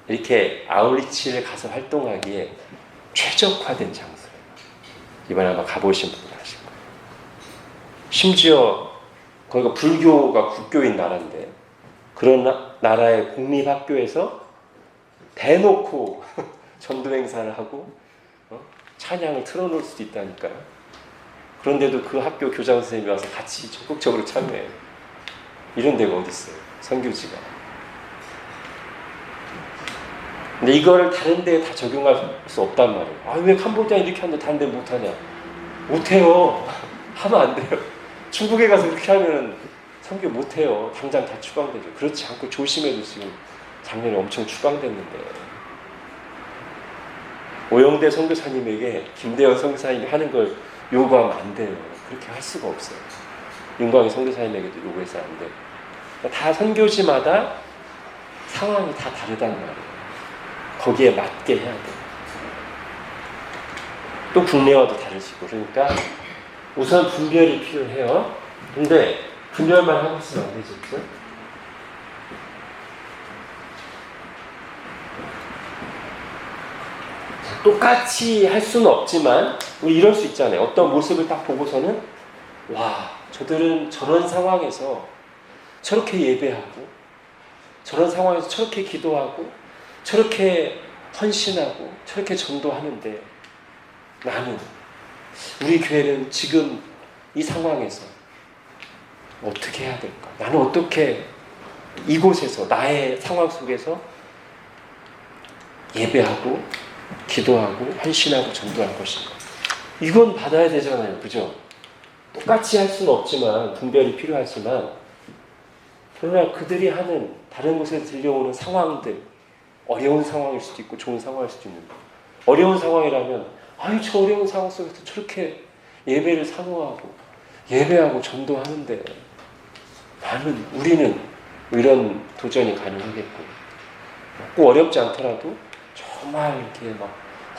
이렇게 아울리치를 가서 활동하기에 최적화된 장소예요. 이번에 아마 가보신 분들 아실 거예요. 심지어 거기가 불교가 국교인 나라인데, 그런 나라의 공립학교에서 대놓고 전도 행사를 하고 찬양을 틀어놓을 수도 있다니까요. 그런데도 그 학교 교장 선생님이 와서 같이 적극적으로 참여해요. 이런 데가 어디 있어요? 선교지가. 근데 이거를 다른 데에 다 적용할 수 없단 말이에요. 왜 캄보디아 이렇게 하는데 다른 데 못하냐? 못해요. 하면 안 돼요. 중국에 가서 이렇게 하면 선교 못해요. 당장 다 추방되죠. 그렇지 않고 조심해도 지금 작년에 엄청 추방됐는데, 오영대 선교사님에게 김대현 선교사님이 하는 걸 요구하면 안 돼요. 그렇게 할 수가 없어요. 윤광희 선교사님에게도 요구해서 안 돼요. 다 선교지마다 상황이 다 다르단 말이에요. 거기에 맞게 해야 돼요. 또 국내와도 다르시고, 그러니까 우선 분별이 필요해요. 근데 분별만 하고 있으면 안 되죠. 그렇죠? 똑같이 할 수는 없지만 우리 이럴 수 있잖아요. 어떤 모습을 딱 보고서는, 와, 저들은 저런 상황에서 저렇게 예배하고, 저런 상황에서 저렇게 기도하고, 저렇게 헌신하고, 저렇게 전도하는데 나는, 우리 교회는 지금 이 상황에서 어떻게 해야 될까? 나는 어떻게 이곳에서, 나의 상황 속에서 예배하고 기도하고 헌신하고 전도할 것인가? 이건 받아야 되잖아요. 그죠? 똑같이 할 수는 없지만, 분별이 필요하지만, 그러나 그들이 하는 다른 곳에서 들려오는 상황들, 어려운 상황일 수도 있고 좋은 상황일 수도 있는데, 어려운 상황이라면, 아니 저 어려운 상황 속에서 저렇게 예배를 사모하고 예배하고 전도하는데 우리는 이런 도전이 가능하겠고, 꼭 어렵지 않더라도 정말 이렇게 막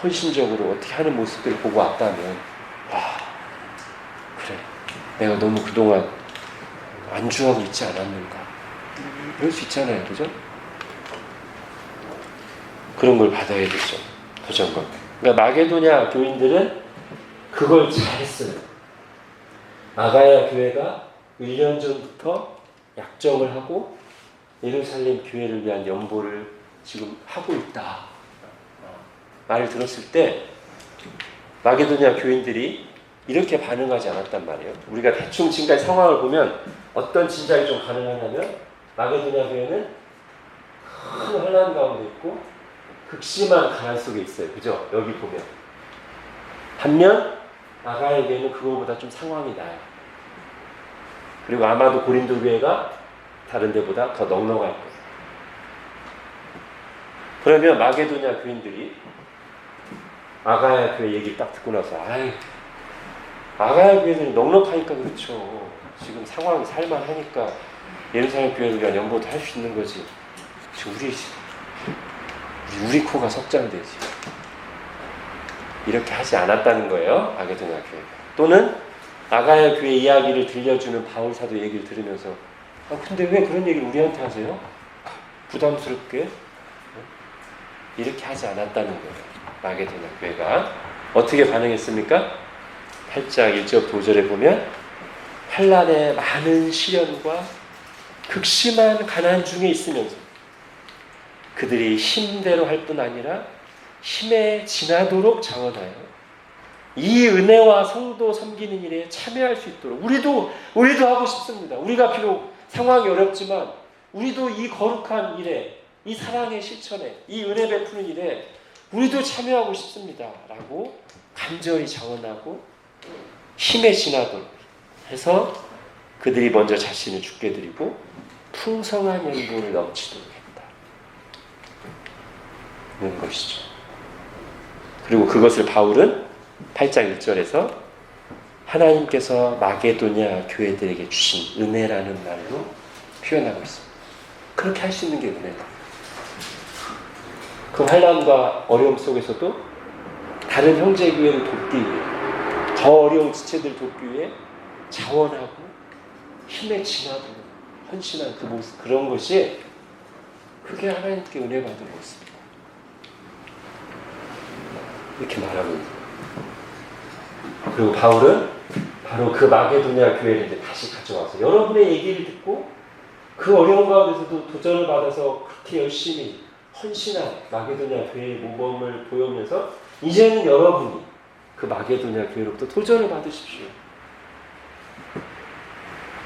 헌신적으로 어떻게 하는 모습들을 보고 왔다면, 와, 그래, 내가 너무 그동안 안주하고 있지 않았는가, 이럴 수 있잖아요. 그죠? 그런 걸 받아야 되죠. 도전과. 그러니까 마게도냐 교인들은 그걸 잘했어요. 아가야 교회가 1년 전부터 약정을 하고 예루살렘 교회를 위한 연보를 지금 하고 있다. 말을 들었을 때 마게도냐 교인들이 이렇게 반응하지 않았단 말이에요. 우리가 대충 지금까지 상황을 보면 어떤 진작이 좀 가능하냐면 마게도냐 교회는 큰 환난 가운데 있고 극심한 가난 속에 있어요. 그죠? 여기 보면. 반면 아가야 교회는 그거보다 좀 상황이 나아요. 그리고 아마도 고린도 교회가 다른 데보다 더 넉넉할 거예요. 그러면 마게도냐 교인들이 아가야 교회 얘기를 딱 듣고 나서 아가야 교회는 넉넉하니까 그렇죠. 지금 상황이 살만하니까 예루살렘 교회를 위한 연보도 할 수 있는 거지. 우리 코가 석장되지. 이렇게 하지 않았다는 거예요. 마게도냐 교회가. 또는 아가야 교회 이야기를 들려주는 바울 사도 얘기를 들으면서 근데 왜 그런 얘기를 우리한테 하세요? 부담스럽게? 이렇게 하지 않았다는 거예요. 마게도냐 교회가 어떻게 반응했습니까? 8장 1절 5절에 보면 환난의 많은 시련과 극심한 가난 중에 있으면서 그들이 힘대로 할 뿐 아니라 힘에 지나도록 자원하여 이 은혜와 성도 섬기는 일에 참여할 수 있도록 우리도 하고 싶습니다. 우리가 비록 상황이 어렵지만 우리도 이 거룩한 일에, 이 사랑의 실천에, 이 은혜 베푸는 일에 우리도 참여하고 싶습니다. 라고 간절히 자원하고 힘에 지나도록 해서 그들이 먼저 자신을 죽게 드리고 풍성한 연보를 넘치도록 했다. 이런 것이죠. 그리고 그것을 바울은 8장 1절에서 하나님께서 마게도냐 교회들에게 주신 은혜라는 말로 표현하고 있습니다. 그렇게 할 수 있는 게 은혜다. 그 환난과 어려움 속에서도 다른 형제 교회를 돕기 위해, 더 어려운 지체들 돕기 위해 자원하고 힘에 지나도록 헌신한 그 모습, 그런 것이 그게 하나님께 은혜 받은 모습이다. 이렇게 말하고 있습니다. 그리고 바울은 바로 그 마게도냐 교회를 이제 다시 가져와서 여러분의 얘기를 듣고 그 어려운 가운데서도 도전을 받아서 그렇게 열심히 헌신한 마게도냐 교회의 모범을 보이면서 이제는 여러분이 그 마게도냐 교회로부터 도전을 받으십시오.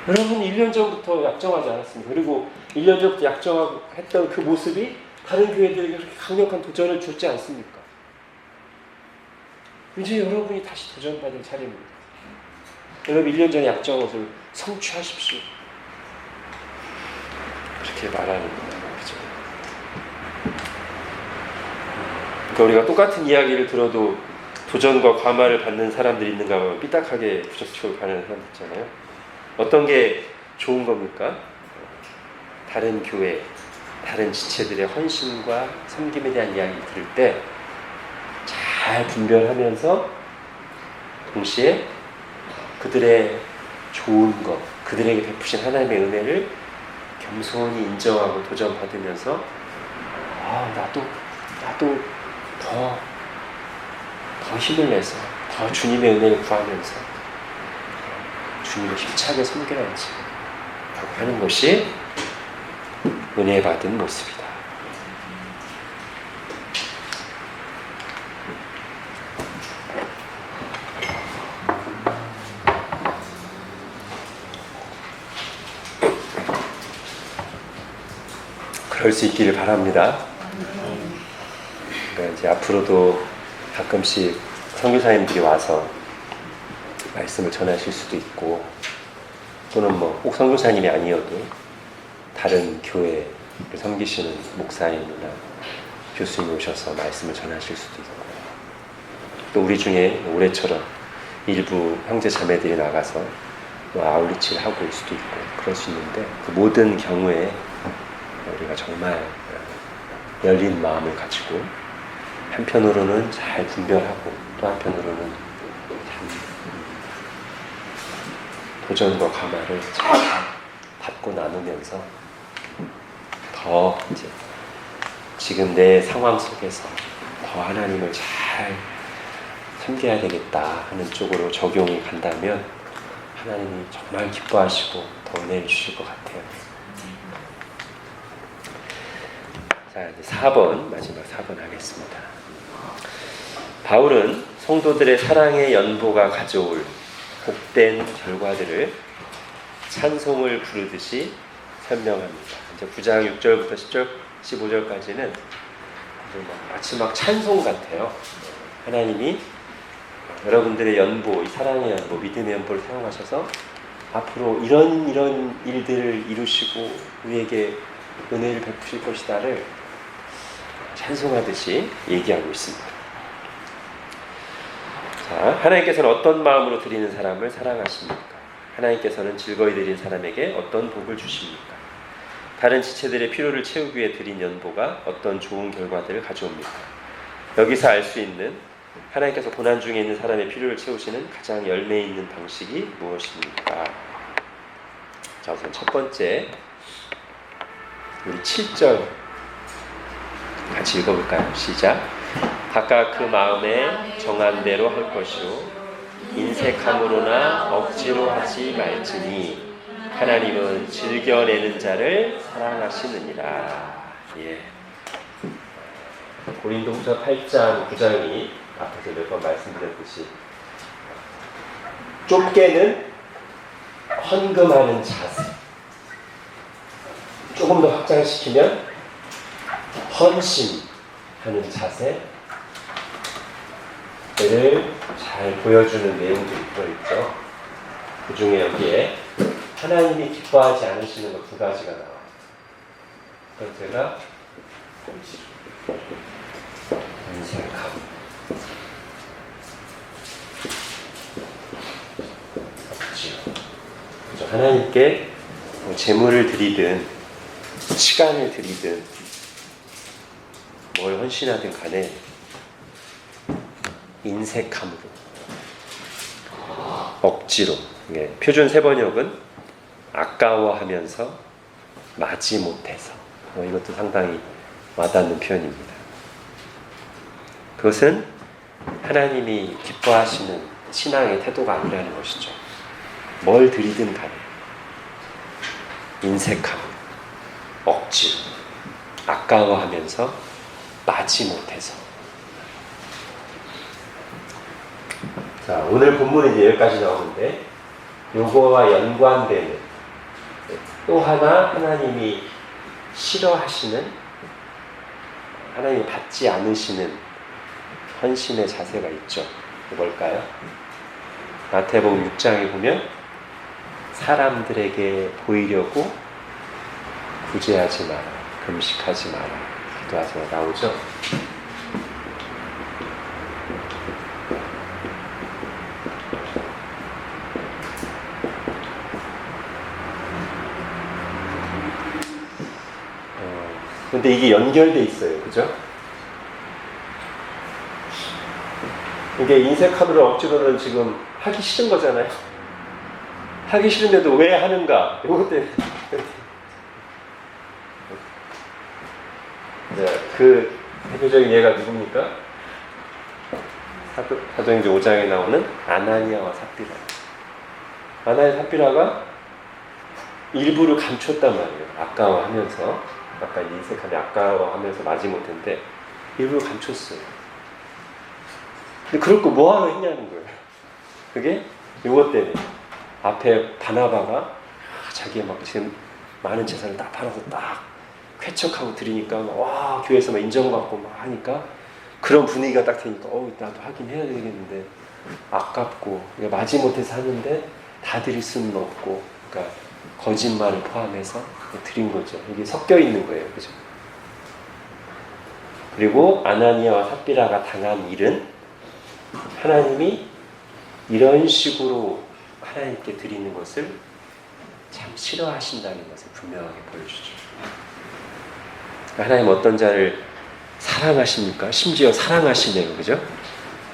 여러분이 1년 전부터 약정하지 않았습니까? 그리고 1년 전부터 약정했던 그 모습이 다른 교회들에게 그렇게 강력한 도전을 줬지 않습니까? 이제 여러분이 다시 도전받을 차례입니다. 여러분 1년 전에 약정한 것을 성취하십시오. 그렇게 말하는 거예요. 그렇죠? 그러니까 우리가 똑같은 이야기를 들어도 도전과 과마를 받는 사람들이 있는가 하면 삐딱하게 부적치고 가는 사람들 있잖아요. 어떤 게 좋은 겁니까? 다른 교회, 다른 지체들의 헌신과 섬김에 대한 이야기를 들을 때 잘 분별하면서 동시에 그들의 좋은 것, 그들에게 베푸신 하나님의 은혜를 겸손히 인정하고 도전받으면서 나도 더 힘을 내서 더 주님의 은혜를 구하면서 주님을 힘차게 섬겨야지 라고 하는 것이 은혜 받은 모습이다. 그럴 수 있기를 바랍니다. 그러니까 이제 앞으로도 가끔씩 선교사님들이 와서 말씀을 전하실 수도 있고, 또는 꼭 선교사님이 아니어도 다른 교회를 섬기시는 목사님이나 교수님 오셔서 말씀을 전하실 수도 있고, 또 우리 중에 올해처럼 일부 형제 자매들이 나가서 아울리치를 하고 올 수도 있고 그럴 수 있는데, 그 모든 경우에 우리가 정말 열린 마음을 가지고 한편으로는 잘 분별하고 또 한편으로는 참 도전과 감화를 잘 받고 나누면서 더 이제 지금 내 상황 속에서 더 하나님을 잘 섬겨야 되겠다 하는 쪽으로 적용이 간다면 하나님이 정말 기뻐하시고 더 은혜를 주실 것 같아요. 자, 이제 4번, 마지막 4번 하겠습니다. 바울은 성도들의 사랑의 연보가 가져올 복된 결과들을 찬송을 부르듯이 설명합니다. 이제 9장 6절부터 10절, 15절까지는 마치 막 찬송 같아요. 하나님이 여러분들의 연보, 이 사랑의 연보, 믿음의 연보를 사용하셔서 앞으로 이런 일들을 이루시고 우리에게 은혜를 베푸실 것이다를 찬송하듯이 얘기하고 있습니다. 자, 하나님께서는 어떤 마음으로 드리는 사람을 사랑하십니까? 하나님께서는 즐거이 드린 사람에게 어떤 복을 주십니까? 다른 지체들의 필요를 채우기 위해 드린 연보가 어떤 좋은 결과들을 가져옵니까? 여기서 알 수 있는 하나님께서 고난 중에 있는 사람의 필요를 채우시는 가장 열매 있는 방식이 무엇입니까? 자, 우선 첫 번째 우리 7절 같이 읽어볼까요? 시작. 각각 그 마음에 정한 대로 할 것이요 인색함으로나 억지로 하지 말지니 하나님은 즐겨내는 자를 사랑하시느니라. 예. 고린도후서 8장 9장이 앞에서 몇 번 말씀드렸듯이 좁게는 헌금하는 자세, 조금 더 확장시키면 헌신하는 자세를 잘 보여주는 내용들이 들어있죠. 그 중에 여기에 하나님이 기뻐하지 않으시는 것 두 가지가 나와요. 첫째가 인색함, 억지로. 하나님께 재물을 드리든 시간을 드리든 뭘 헌신하든 간에 인색함으로, 억지로. 표준 세번역은 아까워하면서, 마지못해서. 이것도 상당히 와닿는 표현입니다. 그것은 하나님이 기뻐하시는 신앙의 태도가 아니라는 것이죠. 뭘 드리든 간에 인색함, 억지로, 아까워하면서, 마지못해서. 자, 오늘 본문은 이제 여기까지 나오는데 요거와 연관되는 또 하나 하나님이 싫어하시는, 하나님이 받지 않으시는 헌신의 자세가 있죠. 뭘까요? 마태복음 6장에 보면 사람들에게 보이려고 구제하지 마라, 금식하지 마라, 기도하지 마라 나오죠. 근데 이게 연결돼 있어요. 그죠? 이게 인색함으로 억지로는 지금 하기 싫은 거잖아요. 하기 싫은데도 왜 하는가? 이것 때문에. 그 대표적인 예가 누굽니까? 사도행전 5장에 나오는 아나니아와 삽비라. 아나니아 삽비라가 일부를 감췄단 말이에요. 아까워하면서. 아까 인색함이 아까워하면서 마지못했는데 일부러 감췄어요. 근데 그럴 거 뭐하러 했냐는 거예요. 그게 이것 때문에 앞에 바나바가 자기의 막 많은 재산을 딱 팔아서 딱 쾌척하고 드리니까 와 교회에서 막 인정받고 막 하니까 그런 분위기가 딱 되니까 나도 하긴 해야 되겠는데 아깝고 마지못해서 하는데 다 드릴 수는 없고, 그러니까 거짓말을 포함해서 드린 거죠. 이게 섞여 있는 거예요. 그죠? 그리고 아나니아와 삽비라가 당한 일은 하나님이 이런 식으로 하나님께 드리는 것을 참 싫어하신다는 것을 분명하게 보여주죠. 하나님 어떤 자를 사랑하십니까? 심지어 사랑하시네요. 그죠?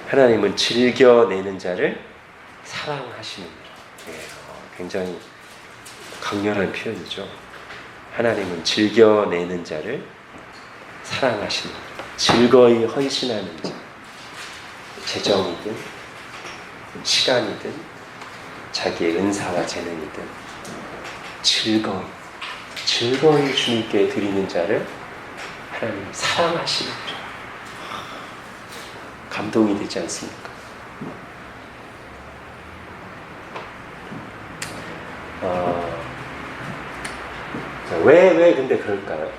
하나님은 즐겨내는 자를 사랑하시는 굉장히 강렬한 표현이죠. 하나님은 즐겨내는 자를 사랑하시는, 즐거이 헌신하는 자, 재정이든 시간이든 자기의 은사와 재능이든 즐거이 주님께 드리는 자를 하나님 사랑하시는 줄 감동이 되지 않습니까? 왜 근데 그럴까요?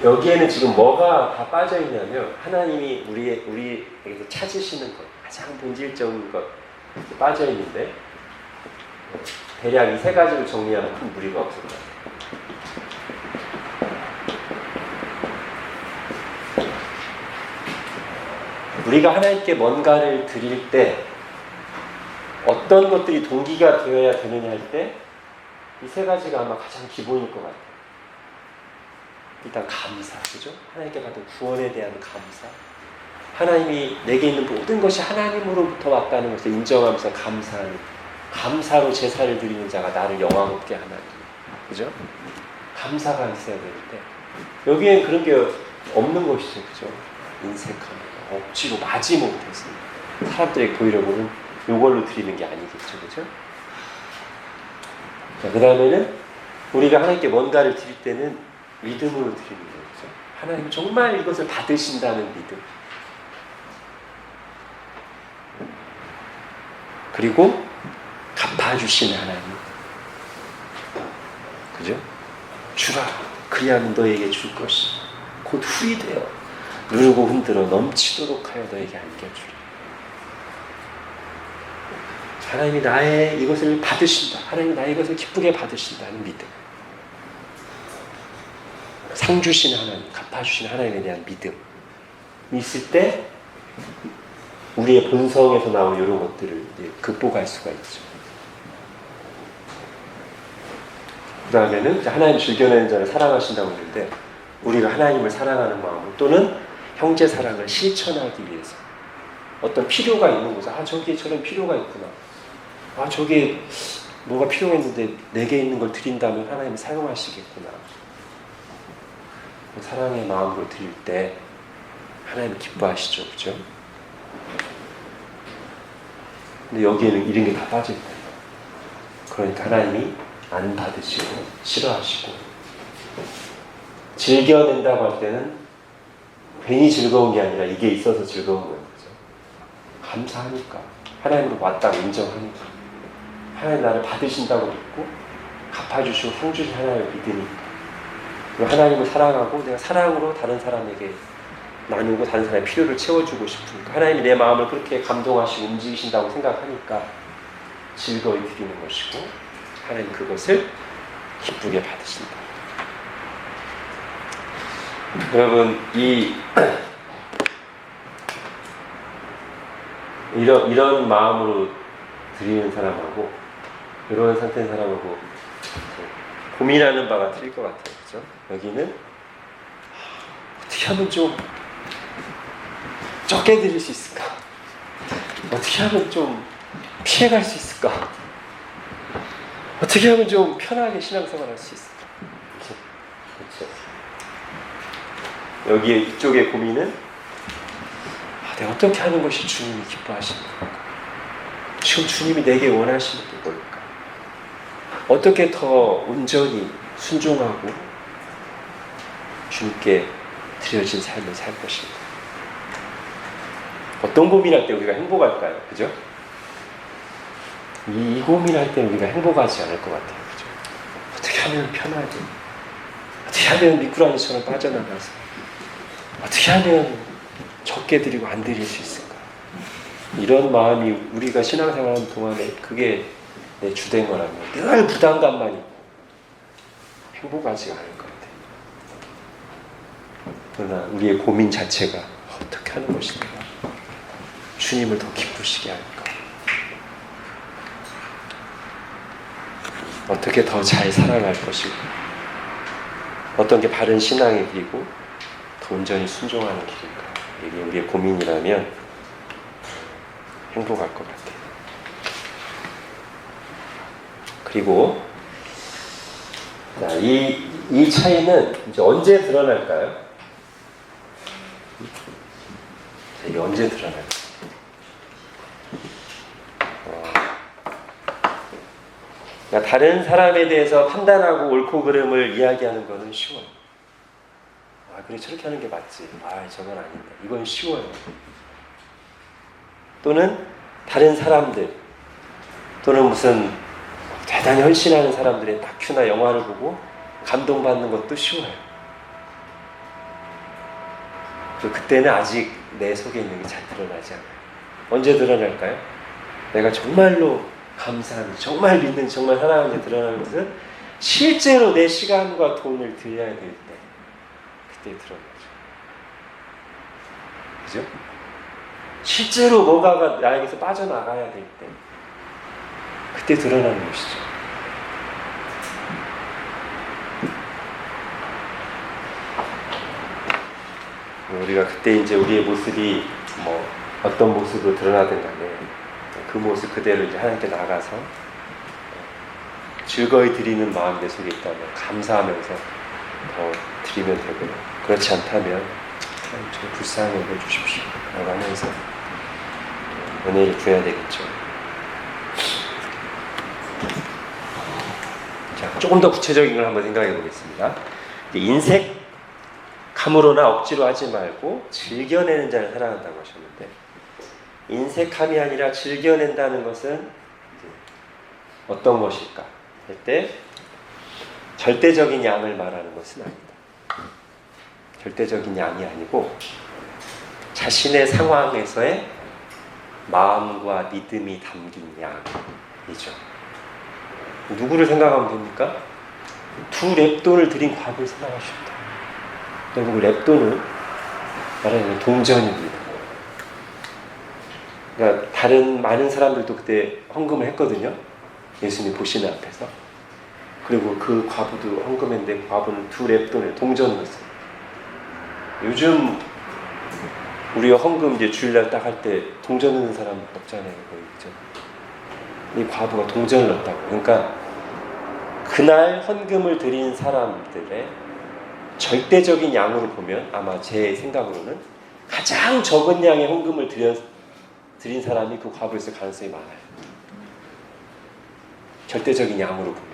여기에는 지금 뭐가 다 빠져 있냐면 하나님이 우리에게서 찾으시는 것, 가장 본질적인 것 빠져 있는데 대략 이 세 가지를 정리하면 큰 무리가 없을 것 같아요. 우리가 하나님께 뭔가를 드릴 때 어떤 것들이 동기가 되어야 되느냐 할 때 이 세 가지가 아마 가장 기본일 것 같아요. 일단 감사, 그죠? 하나님께 받은 구원에 대한 감사. 하나님이 내게 있는 모든 것이 하나님으로부터 왔다는 것을 인정하면서 감사하는, 감사로 제사를 드리는 자가 나를 영화롭게 하나니, 그죠? 감사가 있어야 되는데 여기엔 그런 게 없는 것이죠, 그죠? 인색함, 억지로 마지못해서 사람들에게 보이려고는 이걸로 드리는 게 아니겠죠, 그죠? 그 다음에는 우리가 하나님께 뭔가를 드릴 때는 믿음으로 드리는 거죠. 하나님 정말 이것을 받으신다는 믿음. 그리고 갚아주시는 하나님. 그죠? 주라. 그리하면 너에게 줄 것이 곧 후이 되어 누르고 흔들어 넘치도록 하여 너에게 안겨주라. 하나님이 나의 이것을 받으신다. 하나님이 나의 이것을 기쁘게 받으신다는 믿음. 상 주신 하나님, 갚아주신 하나님에 대한 믿음이 있을 때 우리의 본성에서 나오는 이런 것들을 극복할 수가 있죠. 그 다음에는 하나님 즐겨내는 자를 사랑하신다고 하는데 우리가 하나님을 사랑하는 마음 또는 형제 사랑을 실천하기 위해서 어떤 필요가 있는 곳에 저기에 저런 필요가 있구나. 저기에 뭐가 필요했는데 내게 있는 걸 드린다면 하나님이 사용하시겠구나. 사랑의 마음으로 드릴 때 하나님 기뻐하시죠, 그죠? 근데 여기에는 이런 게 다 빠져있다. 그러니까 하나님이 안 받으시고 싫어하시고 즐겨낸다고 할 때는 괜히 즐거운 게 아니라 이게 있어서 즐거운 거예요, 그죠? 감사하니까 하나님으로 왔다고 인정하니까 하나님 나를 받으신다고 믿고 갚아주시고 상 주신 하나님을 믿으니까 하나님을 사랑하고 내가 사랑으로 다른 사람에게 나누고 다른 사람의 필요를 채워주고 싶으니까 하나님이 내 마음을 그렇게 감동하시고 움직이신다고 생각하니까 즐거이 드리는 것이고 하나님 그것을 기쁘게 받으신다. 여러분 이런 마음으로 드리는 사람하고 이런 상태인 사람하고 고민하는 바가 틀릴 것 같아요. 그렇죠? 여기는 어떻게 하면 좀 적게 드릴 수 있을까? 어떻게 하면 좀 피해갈 수 있을까? 어떻게 하면 좀 편하게 신앙생활 할 수 있을까? 그렇죠? 여기에 이쪽의 고민은 내가 어떻게 하는 것이 주님이 기뻐하시는 걸까? 지금 주님이 내게 원하시는 게 뭘까? 어떻게 더 온전히 순종하고 주님께 드려진 삶을 살 것인가? 어떤 고민할 때 우리가 행복할까요? 그죠? 이 고민할 때 우리가 행복하지 않을 것 같아요. 그죠? 어떻게 하면 편하게, 어떻게 하면 미꾸라지처럼 빠져나가서, 어떻게 하면 적게 드리고 안 드릴 수 있을까? 이런 마음이 우리가 신앙생활하는 동안에 그게 내 주된 거라면 늘 부담감만 있고 행복하지 않을 것 같아요. 그러나 우리의 고민 자체가 어떻게 하는 것인가? 주님을 더 기쁘시게 할까? 어떻게 더 잘 살아갈 것이고 어떤 게 바른 신앙의 길이고 더 온전히 순종하는 길인가? 이게 우리의 고민이라면 행복할 것 같아요. 그리고 이 차이는 이제 언제 드러날까요? 이게 언제 드러날까? 그러니까 다른 사람에 대해서 판단하고 옳고 그름을 이야기하는 거는 쉬워요. 아, 그래 저렇게 하는 게 맞지. 아, 저건 아닌데. 이건 쉬워요. 또는 다른 사람들, 또는 무슨 대단히 헌신하는 사람들의 다큐나 영화를 보고 감동받는 것도 쉬워요. 그때는 아직 내 속에 있는 게 잘 드러나지 않아요. 언제 드러날까요? 내가 정말로 감사하는, 정말 믿는, 정말 사랑하는 게 드러나는 것은 실제로 내 시간과 돈을 들여야 될 때, 그때 드러나죠. 그죠? 실제로 뭐가가 나에게서 빠져나가야 될 때, 그때 드러나는 것이죠. 우리가 그때 이제 우리의 모습이 뭐 어떤 모습으로 드러나든 간에 그 모습 그대로 이제 하나님께 나가서 즐거이 드리는 마음이 내 속에 있다면 감사하면서 더 드리면 되고요. 그렇지 않다면 하나님 저 불쌍히 여겨주십시오 라고 하면서 은혜를 구해야 되겠죠. 자, 조금 더 구체적인 걸 한번 생각해 보겠습니다. 인색함으로나 억지로 하지 말고 즐겨내는 자를 사랑한다고 하셨는데, 인색함이 아니라 즐겨낸다는 것은 어떤 것일까? 할 때 절대적인 양을 말하는 것은 아니다. 절대적인 양이 아니고 자신의 상황에서의 마음과 믿음이 담긴 양이죠. 누구를 생각하면 됩니까? 2 렙돈을 드린 과부를 생각하십니다. 결국 렙돈은 말하자면 동전입니다. 그러니까 다른 많은 사람들도 그때 헌금을 했거든요. 예수님 보시는 앞에서. 그리고 그 과부도 헌금했는데 과부는 2 렙돈을 동전이었어요. 요즘 우리가 헌금 이제 주일날 딱 할 때 동전 넣는 사람 없잖아요. 거의, 그죠? 이 과부가 동전을 넣었다고. 그러니까 그날 헌금을 드린 사람들의 절대적인 양으로 보면 아마 제 생각으로는 가장 적은 양의 헌금을 드린 사람이 그 과부에 있을 가능성이 많아요. 절대적인 양으로 보면.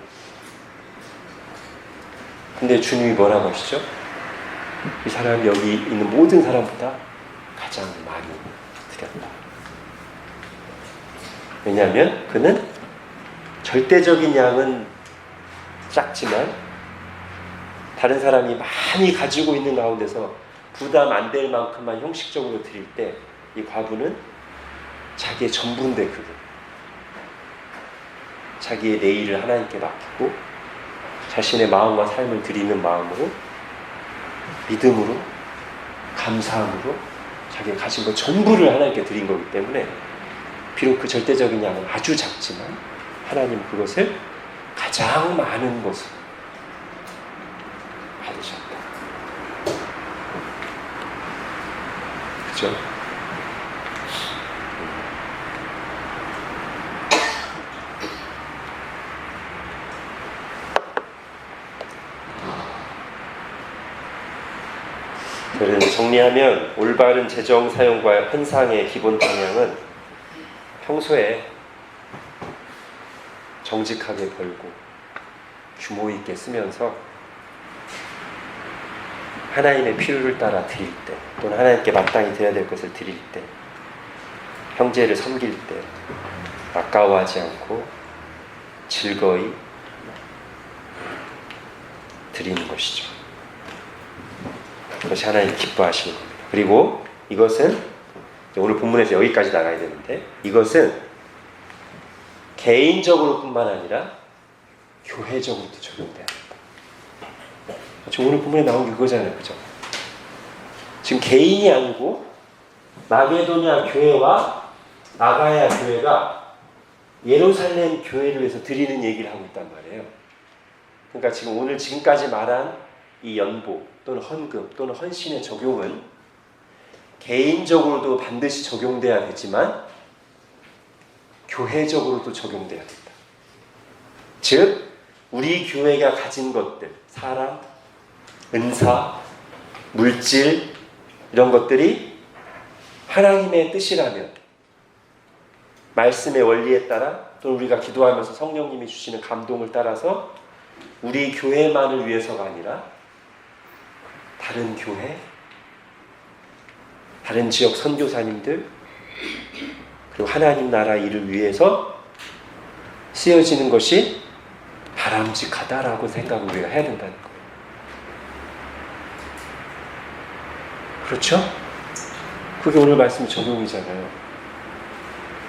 근데 주님이 뭐라고 하시죠? 이 사람이 여기 있는 모든 사람보다 가장 많이 드렸다. 왜냐하면 그는 절대적인 양은 작지만 다른 사람이 많이 가지고 있는 가운데서 부담 안 될 만큼만 형식적으로 드릴 때 이 과부는 자기의 전부인데 그게 자기의 내일을 하나님께 맡기고 자신의 마음과 삶을 드리는 마음으로 믿음으로 감사함으로 자기가 가진 것 전부를 하나님께 드린 거기 때문에 비록 그 절대적인 양은 아주 작지만 하나님 그것을 가장 많은 것으로 받으셨다. 그죠? 그래서 정리하면 올바른 재정 사용과 헌상의 기본 방향은 평소에 정직하게 벌고 규모 있게 쓰면서 하나님의 필요를 따라 드릴 때 또는 하나님께 마땅히 드려야 될 것을 드릴 때 형제를 섬길 때 아까워하지 않고 즐거이 드리는 것이죠. 그것이 하나님 기뻐하시는 겁니다. 그리고 이것은 오늘 본문에서 여기까지 나가야 되는데 이것은 개인적으로 뿐만 아니라 교회적으로도 적용돼야 합니다. 지금 오늘 본문에 나온 게 그거잖아요. 그죠? 지금 개인이 아니고 마게도냐 교회와 아가야 교회가 예루살렘 교회를 위해서 드리는 얘기를 하고 있단 말이에요. 그러니까 지금 오늘 지금까지 말한 이 연보 또는 헌금 또는 헌신의 적용은 개인적으로도 반드시 적용돼야 되지만 교회적으로도 적용돼야 된다. 즉 우리 교회가 가진 것들, 사람, 은사, 물질 이런 것들이 하나님의 뜻이라면, 말씀의 원리에 따라, 또 우리가 기도하면서 성령님이 주시는 감동을 따라서 우리 교회만을 위해서가 아니라 다른 교회, 다른 지역 선교사님들, 그리고 하나님 나라 일을 위해서 쓰여지는 것이 바람직하다라고 생각을 우리가 해야 된다는 거예요. 그렇죠? 그게 오늘 말씀의 적용이잖아요.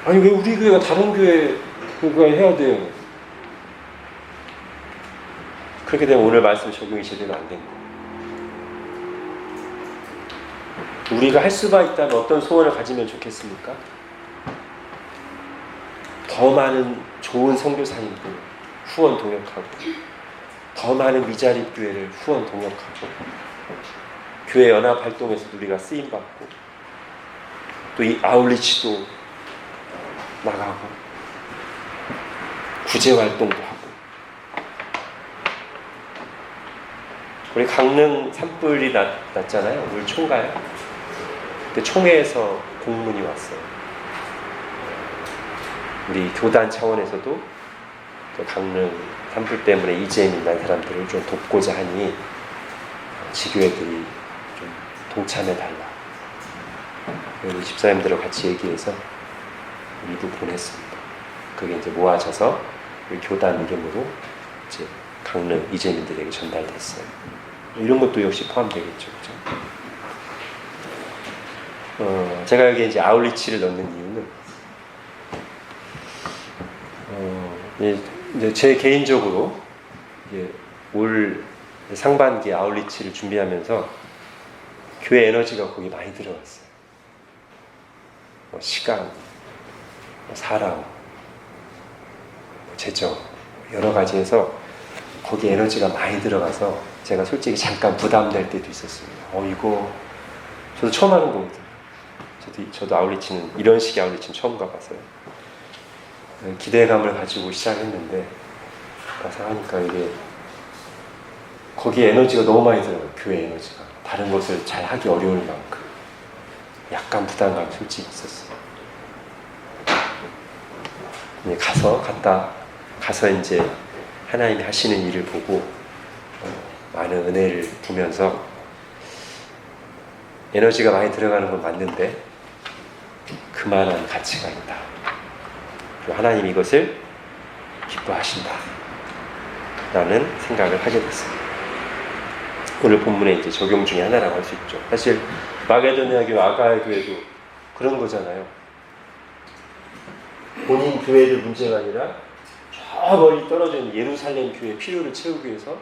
아니 왜 우리 교회가 다른 교회 그거 해야 돼요? 그렇게 되면 오늘 말씀 적용이 제대로 안 된 거예요. 우리가 할 수가 있다면 어떤 소원을 가지면 좋겠습니까? 더 많은 좋은 선교사님들 후원 동역하고, 더 많은 미자립 교회를 후원 동역하고, 교회 연합 활동에서도 우리가 쓰임 받고, 또 이 아울리치도 나가고, 구제 활동도 하고. 우리 강릉 산불이 났잖아요. 올 총가요? 그때 총회에서 공문이 왔어요. 우리 교단 차원에서도 강릉 산불 때문에 이재민 난 사람들을 좀 돕고자 하니 지교회들이 좀 동참해달라. 우리 집사님들과 같이 얘기해서 일부 보냈습니다. 그게 이제 모아져서 우리 교단 이름으로 이제 강릉 이재민들에게 전달됐어요. 이런 것도 역시 포함되겠죠, 그죠? 제가 여기 이제 아울리치를 넣는 이유는 이제 제 개인적으로 이제 올 상반기 아울리치를 준비하면서 교회 에너지가 거기 많이 들어갔어요. 시간, 사람, 재정 여러 가지에서 거기 에너지가 많이 들어가서 제가 솔직히 잠깐 부담될 때도 있었습니다. 이거 저도 처음 하는 거거든요. 저도 아울리치는 이런 식의 아울리치는 처음 가봐서요. 기대감을 가지고 시작했는데 막상 하니까 이게 거기에 에너지가 너무 많이 들어가요. 교회 에너지가 다른 것을 잘 하기 어려울 만큼 약간 부담감이 솔직히 있었어요. 가서 이제 하나님이 하시는 일을 보고 많은 은혜를 보면서 에너지가 많이 들어가는 건 맞는데 그만한 가치가 있다. 그리고 하나님이 이것을 기뻐하신다. 라는 생각을 하게 됐습니다. 오늘 본문의 이제 적용 중에 하나라고 할 수 있죠. 사실 마게도니아 교회, 아가야 교회도 그런 거잖아요. 본인 교회들 문제가 아니라 저 멀리 떨어져 있는 예루살렘 교회의 필요를 채우기 위해서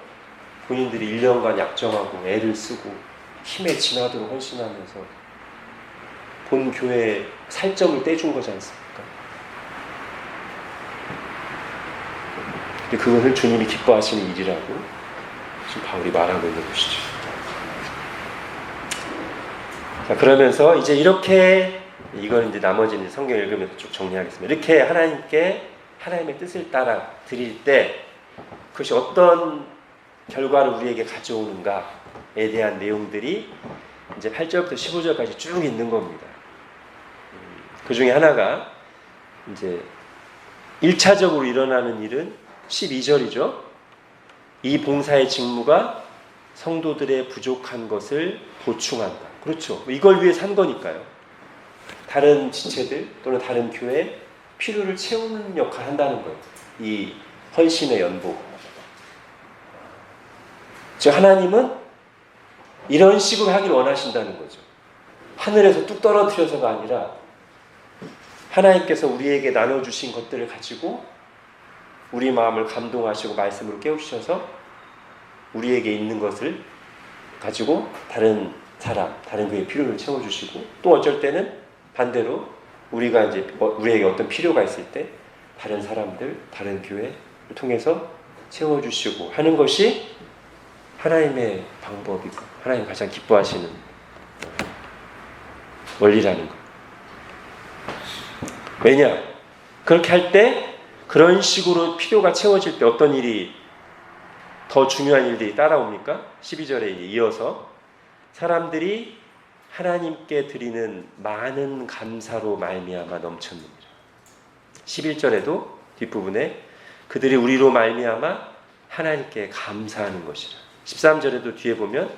본인들이 1년간 약정하고 애를 쓰고 힘에 지나도록 헌신하면서 본 교회의 살점을 떼준 거지 않습니까? 근데 그것을 주님이 기뻐하시는 일이라고 지금 바울이 말하고 있는 것이죠. 자, 그러면서 이제 이렇게 이건 이제 나머지는 성경 읽으면서 쭉 정리하겠습니다. 이렇게 하나님께 하나님의 뜻을 따라 드릴 때 그것이 어떤 결과를 우리에게 가져오는가에 대한 내용들이 이제 8절부터 15절까지 쭉 있는 겁니다. 그 중에 하나가 이제 1차적으로 일어나는 일은 12절이죠. 이 봉사의 직무가 성도들의 부족한 것을 보충한다. 그렇죠. 이걸 위해 산 거니까요. 다른 지체들 또는 다른 교회의 필요를 채우는 역할을 한다는 거예요. 이 헌신의 연보. 즉 하나님은 이런 식으로 하길 원하신다는 거죠. 하늘에서 뚝 떨어뜨려서가 아니라 하나님께서 우리에게 나눠주신 것들을 가지고 우리 마음을 감동하시고 말씀으로 깨우셔서 우리에게 있는 것을 가지고 다른 사람, 다른 교회의 필요를 채워주시고 또 어쩔 때는 반대로 우리가 이제 우리에게 어떤 필요가 있을 때 다른 사람들, 다른 교회를 통해서 채워주시고 하는 것이 하나님의 방법이고 하나님 가장 기뻐하시는 원리라는 것. 왜냐? 그렇게 할 때 그런 식으로 필요가 채워질 때 어떤 일이 더 중요한 일들이 따라옵니까? 12절에 이어서 사람들이 하나님께 드리는 많은 감사로 말미암아 넘쳤느니라. 11절에도 뒷부분에 그들이 우리로 말미암아 하나님께 감사하는 것이라. 13절에도 뒤에 보면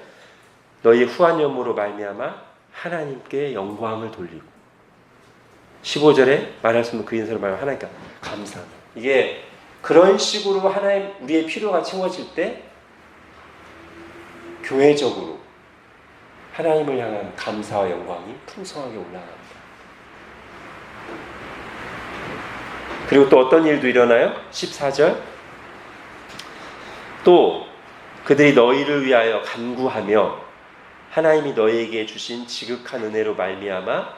너희의 후한 염모로 말미암아 하나님께 영광을 돌리고, 15절에 말할 수 없는 그 인사로 말하면 하나님께 감사하는. 이게 그런 식으로 하나님 우리의 필요가 채워질 때 교회적으로 하나님을 향한 감사와 영광이 풍성하게 올라갑니다. 그리고 또 어떤 일도 일어나요? 14절 또 그들이 너희를 위하여 간구하며 하나님이 너희에게 주신 지극한 은혜로 말미암아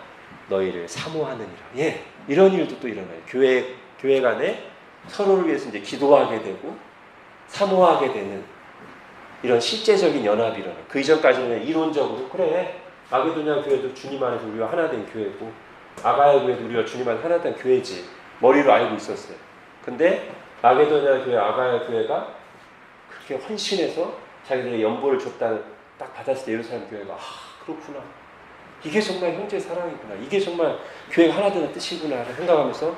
너희를 사모하느니라. 예, 이런 일도 또 일어나요. 교회 간에 서로를 위해서 이제 기도하게 되고 사모하게 되는 이런 실제적인 연합이 일어나요. 그 이전까지는 이론적으로 그래 마게도냐 교회도 주님 안에서 우리와 하나 된 교회고 아가야 교회도 우리와 주님 안에서 하나 된 교회지 머리로 알고 있었어요. 근데 마게도냐 교회, 아가야 교회가 그렇게 헌신해서 자기들의 연보를 줬다는 딱 받았을 때 예루살렘 교회가 그렇구나. 이게 정말 형제의 사랑이구나. 이게 정말 교회가 하나 되는 뜻이구나 생각하면서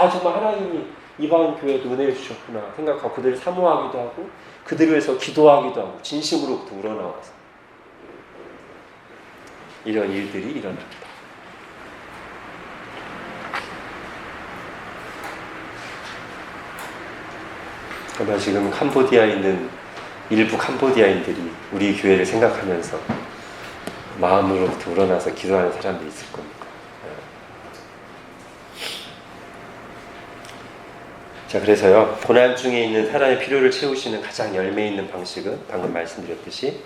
정말 하나님이 이방 교회도 은혜를 주셨구나 생각하고 그들을 사모하기도 하고 그들을 위해서 기도하기도 하고 진심으로부터 우러나와서 이런 일들이 일어납니다. 아마 지금 캄보디아에 있는 일부 캄보디아인들이 우리 교회를 생각하면서 마음으로부터 우러나서 기도하는 사람들이 있을 겁니다. 자, 그래서요, 고난 중에 있는 사람의 필요를 채우시는 가장 열매 있는 방식은 방금 말씀드렸듯이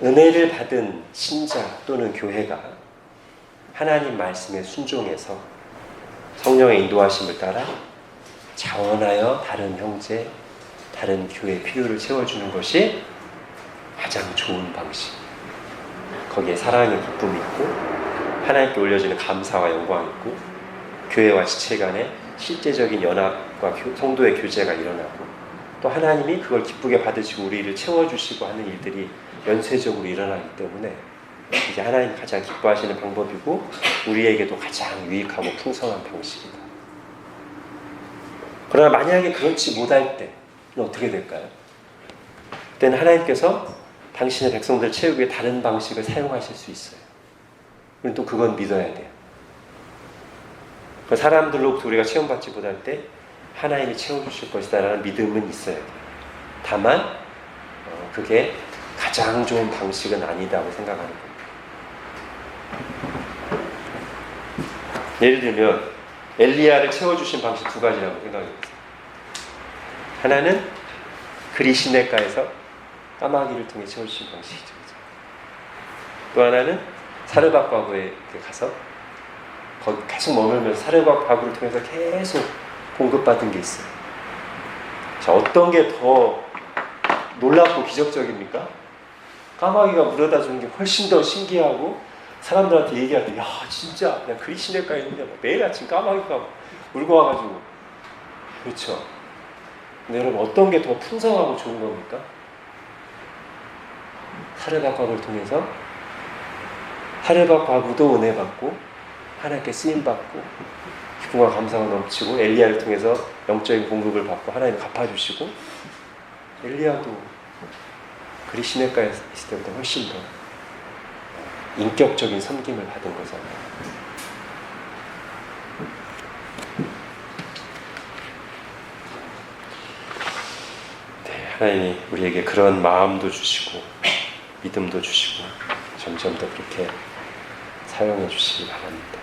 은혜를 받은 신자 또는 교회가 하나님 말씀에 순종해서 성령의 인도하심을 따라 자원하여 다른 형제, 다른 교회의 필요를 채워주는 것이 가장 좋은 방식. 거기에 사랑의 기쁨이 있고 하나님께 올려지는 감사와 영광이 있고 교회와 지체 간에 실제적인 연합과 성도의 교제가 일어나고 또 하나님이 그걸 기쁘게 받으시고 우리를 채워주시고 하는 일들이 연쇄적으로 일어나기 때문에 이게 하나님이 가장 기뻐하시는 방법이고 우리에게도 가장 유익하고 풍성한 방식이다. 그러나 만약에 그렇지 못할 때는 어떻게 될까요? 그때는 하나님께서 당신의 백성들을 채우기 위해 다른 방식을 사용하실 수 있어요. 우리는 또 그건 믿어야 돼요. 사람들로부터 우리가 체험받지 못할 때 하나님이 채워주실 것이다 라는 믿음은 있어야 돼요. 다만 그게 가장 좋은 방식은 아니다고 생각하는 겁니다. 예를 들면 엘리야를 채워주신 방식 두 가지라고 생각해보세요. 하나는 그리 시냇가에서 까마귀를 통해 채워주신 방식이죠. 또 하나는 사르밧 과부에 가서 거기 계속 머물면서 사르밧 과부를 통해서 계속 공급받은 게 있어요. 자, 어떤 게 더 놀랍고 기적적입니까? 까마귀가 물어다 주는 게 훨씬 더 신기하고 사람들한테 얘기할 때 진짜 내가 그리 시냇가에 있는데 매일 아침 까마귀가 물고 와가지고 그렇죠. 근데 여러분 어떤 게 더 풍성하고 좋은 겁니까? 사르밧 과부를 통해서 사르밧 과부도 은혜 받고 하나님께 쓰임 받고 기쁨과 감사가 넘치고 엘리야를 통해서 영적인 공급을 받고 하나님 갚아주시고 엘리야도 그리 시냇가에 있을 때보다 훨씬 더 인격적인 섬김을 받은 거잖아요. 네, 하나님이 우리에게 그런 마음도 주시고 믿음도 주시고 점점 더 그렇게 사용해 주시기 바랍니다.